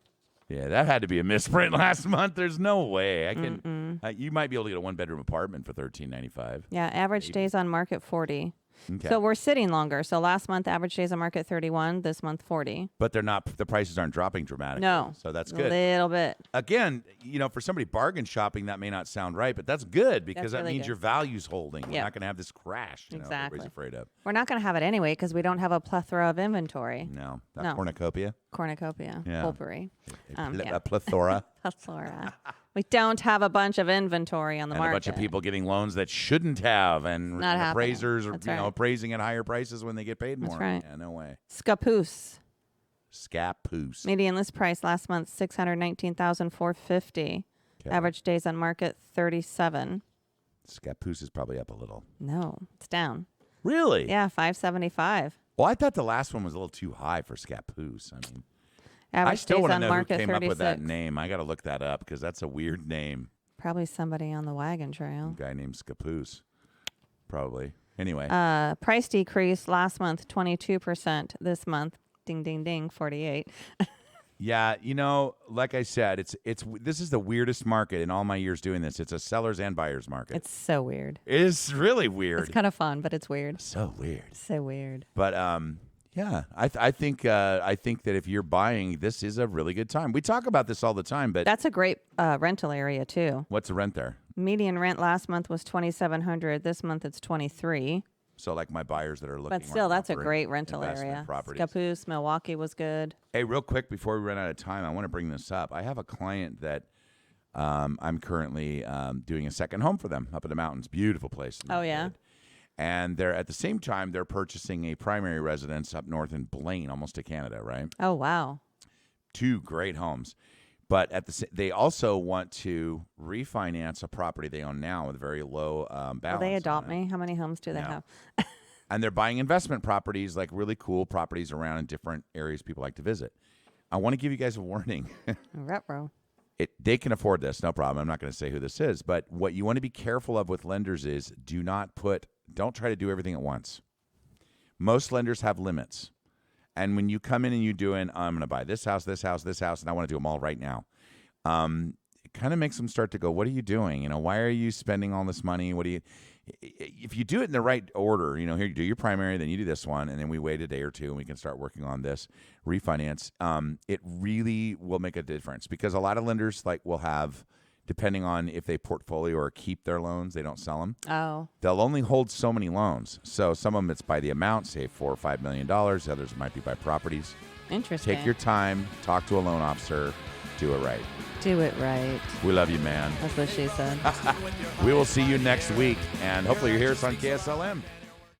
[SPEAKER 2] Yeah, that had to be a misprint last month. There's no way I can. You might be able to get a 1-bedroom apartment for $13.95.
[SPEAKER 3] Yeah, average days on market 40.
[SPEAKER 2] Okay.
[SPEAKER 3] So we're sitting longer. So last month, average days on market 31. This month, 40.
[SPEAKER 2] But the prices aren't dropping dramatically.
[SPEAKER 3] No.
[SPEAKER 2] So that's
[SPEAKER 3] A
[SPEAKER 2] good.
[SPEAKER 3] little bit.
[SPEAKER 2] Again, for somebody bargain shopping, that may not sound right, but that's good because
[SPEAKER 3] That's
[SPEAKER 2] that
[SPEAKER 3] really
[SPEAKER 2] means
[SPEAKER 3] good.
[SPEAKER 2] your value's holding. We're
[SPEAKER 3] Yeah.
[SPEAKER 2] not going to have this crash.
[SPEAKER 3] Exactly.
[SPEAKER 2] Everybody's afraid of.
[SPEAKER 3] We're not going to have it anyway because we don't have a plethora of inventory.
[SPEAKER 2] No. Not
[SPEAKER 3] No.
[SPEAKER 2] cornucopia.
[SPEAKER 3] Cornucopia.
[SPEAKER 2] Yeah.
[SPEAKER 3] Potpourri. Yeah.
[SPEAKER 2] A plethora.
[SPEAKER 3] Plethora. We don't have a bunch of inventory on the
[SPEAKER 2] And
[SPEAKER 3] market.
[SPEAKER 2] a bunch of people getting loans that shouldn't have, and
[SPEAKER 3] Not happening.
[SPEAKER 2] appraisers are
[SPEAKER 3] That's right.
[SPEAKER 2] appraising at higher prices when they get paid more.
[SPEAKER 3] right.
[SPEAKER 2] Yeah, no way.
[SPEAKER 3] Scappoose.
[SPEAKER 2] Scappoose.
[SPEAKER 3] Median list price last month, 619,450.
[SPEAKER 2] Okay.
[SPEAKER 3] Average days on market, 37.
[SPEAKER 2] Scappoose is probably up a little.
[SPEAKER 3] No, it's down.
[SPEAKER 2] Really?
[SPEAKER 3] Yeah, 575.
[SPEAKER 2] Well, I thought the last one was a little too high for Scappoose. I mean,
[SPEAKER 3] Average
[SPEAKER 2] I still
[SPEAKER 3] days
[SPEAKER 2] want to
[SPEAKER 3] on
[SPEAKER 2] know who
[SPEAKER 3] market,
[SPEAKER 2] came
[SPEAKER 3] 36.
[SPEAKER 2] up with that name. I got to look that up because that's a weird name.
[SPEAKER 3] Probably somebody on the wagon trail.
[SPEAKER 2] A guy named Scappoose. Probably. Anyway.
[SPEAKER 3] Price decrease last month, 22%. This month, ding, ding, ding, 48.
[SPEAKER 2] Yeah, like I said, this is the weirdest market in all my years doing this. It's a sellers and buyers market.
[SPEAKER 3] It's so weird.
[SPEAKER 2] It's really weird.
[SPEAKER 3] It's kind of fun, but it's weird.
[SPEAKER 2] So weird.
[SPEAKER 3] So weird.
[SPEAKER 2] But yeah, I think that if you're buying, this is a really good time. We talk about this all the time, but
[SPEAKER 3] That's a great rental area, too.
[SPEAKER 2] what's the rent there?
[SPEAKER 3] Median rent last month was $2,700. This month, it's $23.
[SPEAKER 2] So like my buyers that are looking.
[SPEAKER 3] But still,
[SPEAKER 2] are
[SPEAKER 3] that's a
[SPEAKER 2] offering
[SPEAKER 3] great rental
[SPEAKER 2] investment
[SPEAKER 3] area.
[SPEAKER 2] properties.
[SPEAKER 3] Scappoose, Milwaukee was good.
[SPEAKER 2] Hey, real quick before we run out of time, I want to bring this up. I have a client that I'm currently doing a second home for them up in the mountains. Beautiful place.
[SPEAKER 3] Oh, yeah?
[SPEAKER 2] And they're at the same time they're purchasing a primary residence up north in Blaine, almost to Canada, right?
[SPEAKER 3] Oh, wow.
[SPEAKER 2] 2 great homes. But they also want to refinance a property they own now with very low balance.
[SPEAKER 3] Will they
[SPEAKER 2] on
[SPEAKER 3] adopt
[SPEAKER 2] it.
[SPEAKER 3] me? How many homes do they
[SPEAKER 2] No.
[SPEAKER 3] have?
[SPEAKER 2] And they're buying investment properties, like really cool properties around in different areas people like to visit. I want to give you guys a warning.
[SPEAKER 3] Retro.
[SPEAKER 2] They can afford this, no problem. I'm not going to say who this is, but what you want to be careful of with lenders is don't try to do everything at once. Most lenders have limits. And when you come in and you're doing, I'm going to buy this house, and I want to do them all right now, it kind of makes them start to go, what are you doing? Why are you spending all this money? If you do it in the right order, here you do your primary, then you do this one, and then we wait a day or two and we can start working on this refinance. It really will make a difference because a lot of lenders will have, depending on if they portfolio or keep their loans, they don't sell them.
[SPEAKER 3] Oh.
[SPEAKER 2] They'll only hold so many loans. So some of them it's by the amount, say $4 or $5 million. Others might be by properties.
[SPEAKER 3] Interesting.
[SPEAKER 2] Take your time, talk to a loan officer, do it right.
[SPEAKER 3] Do it right.
[SPEAKER 2] We love you, man.
[SPEAKER 3] That's what she said.
[SPEAKER 2] We will see you next week, and hopefully you hear us on KSLM.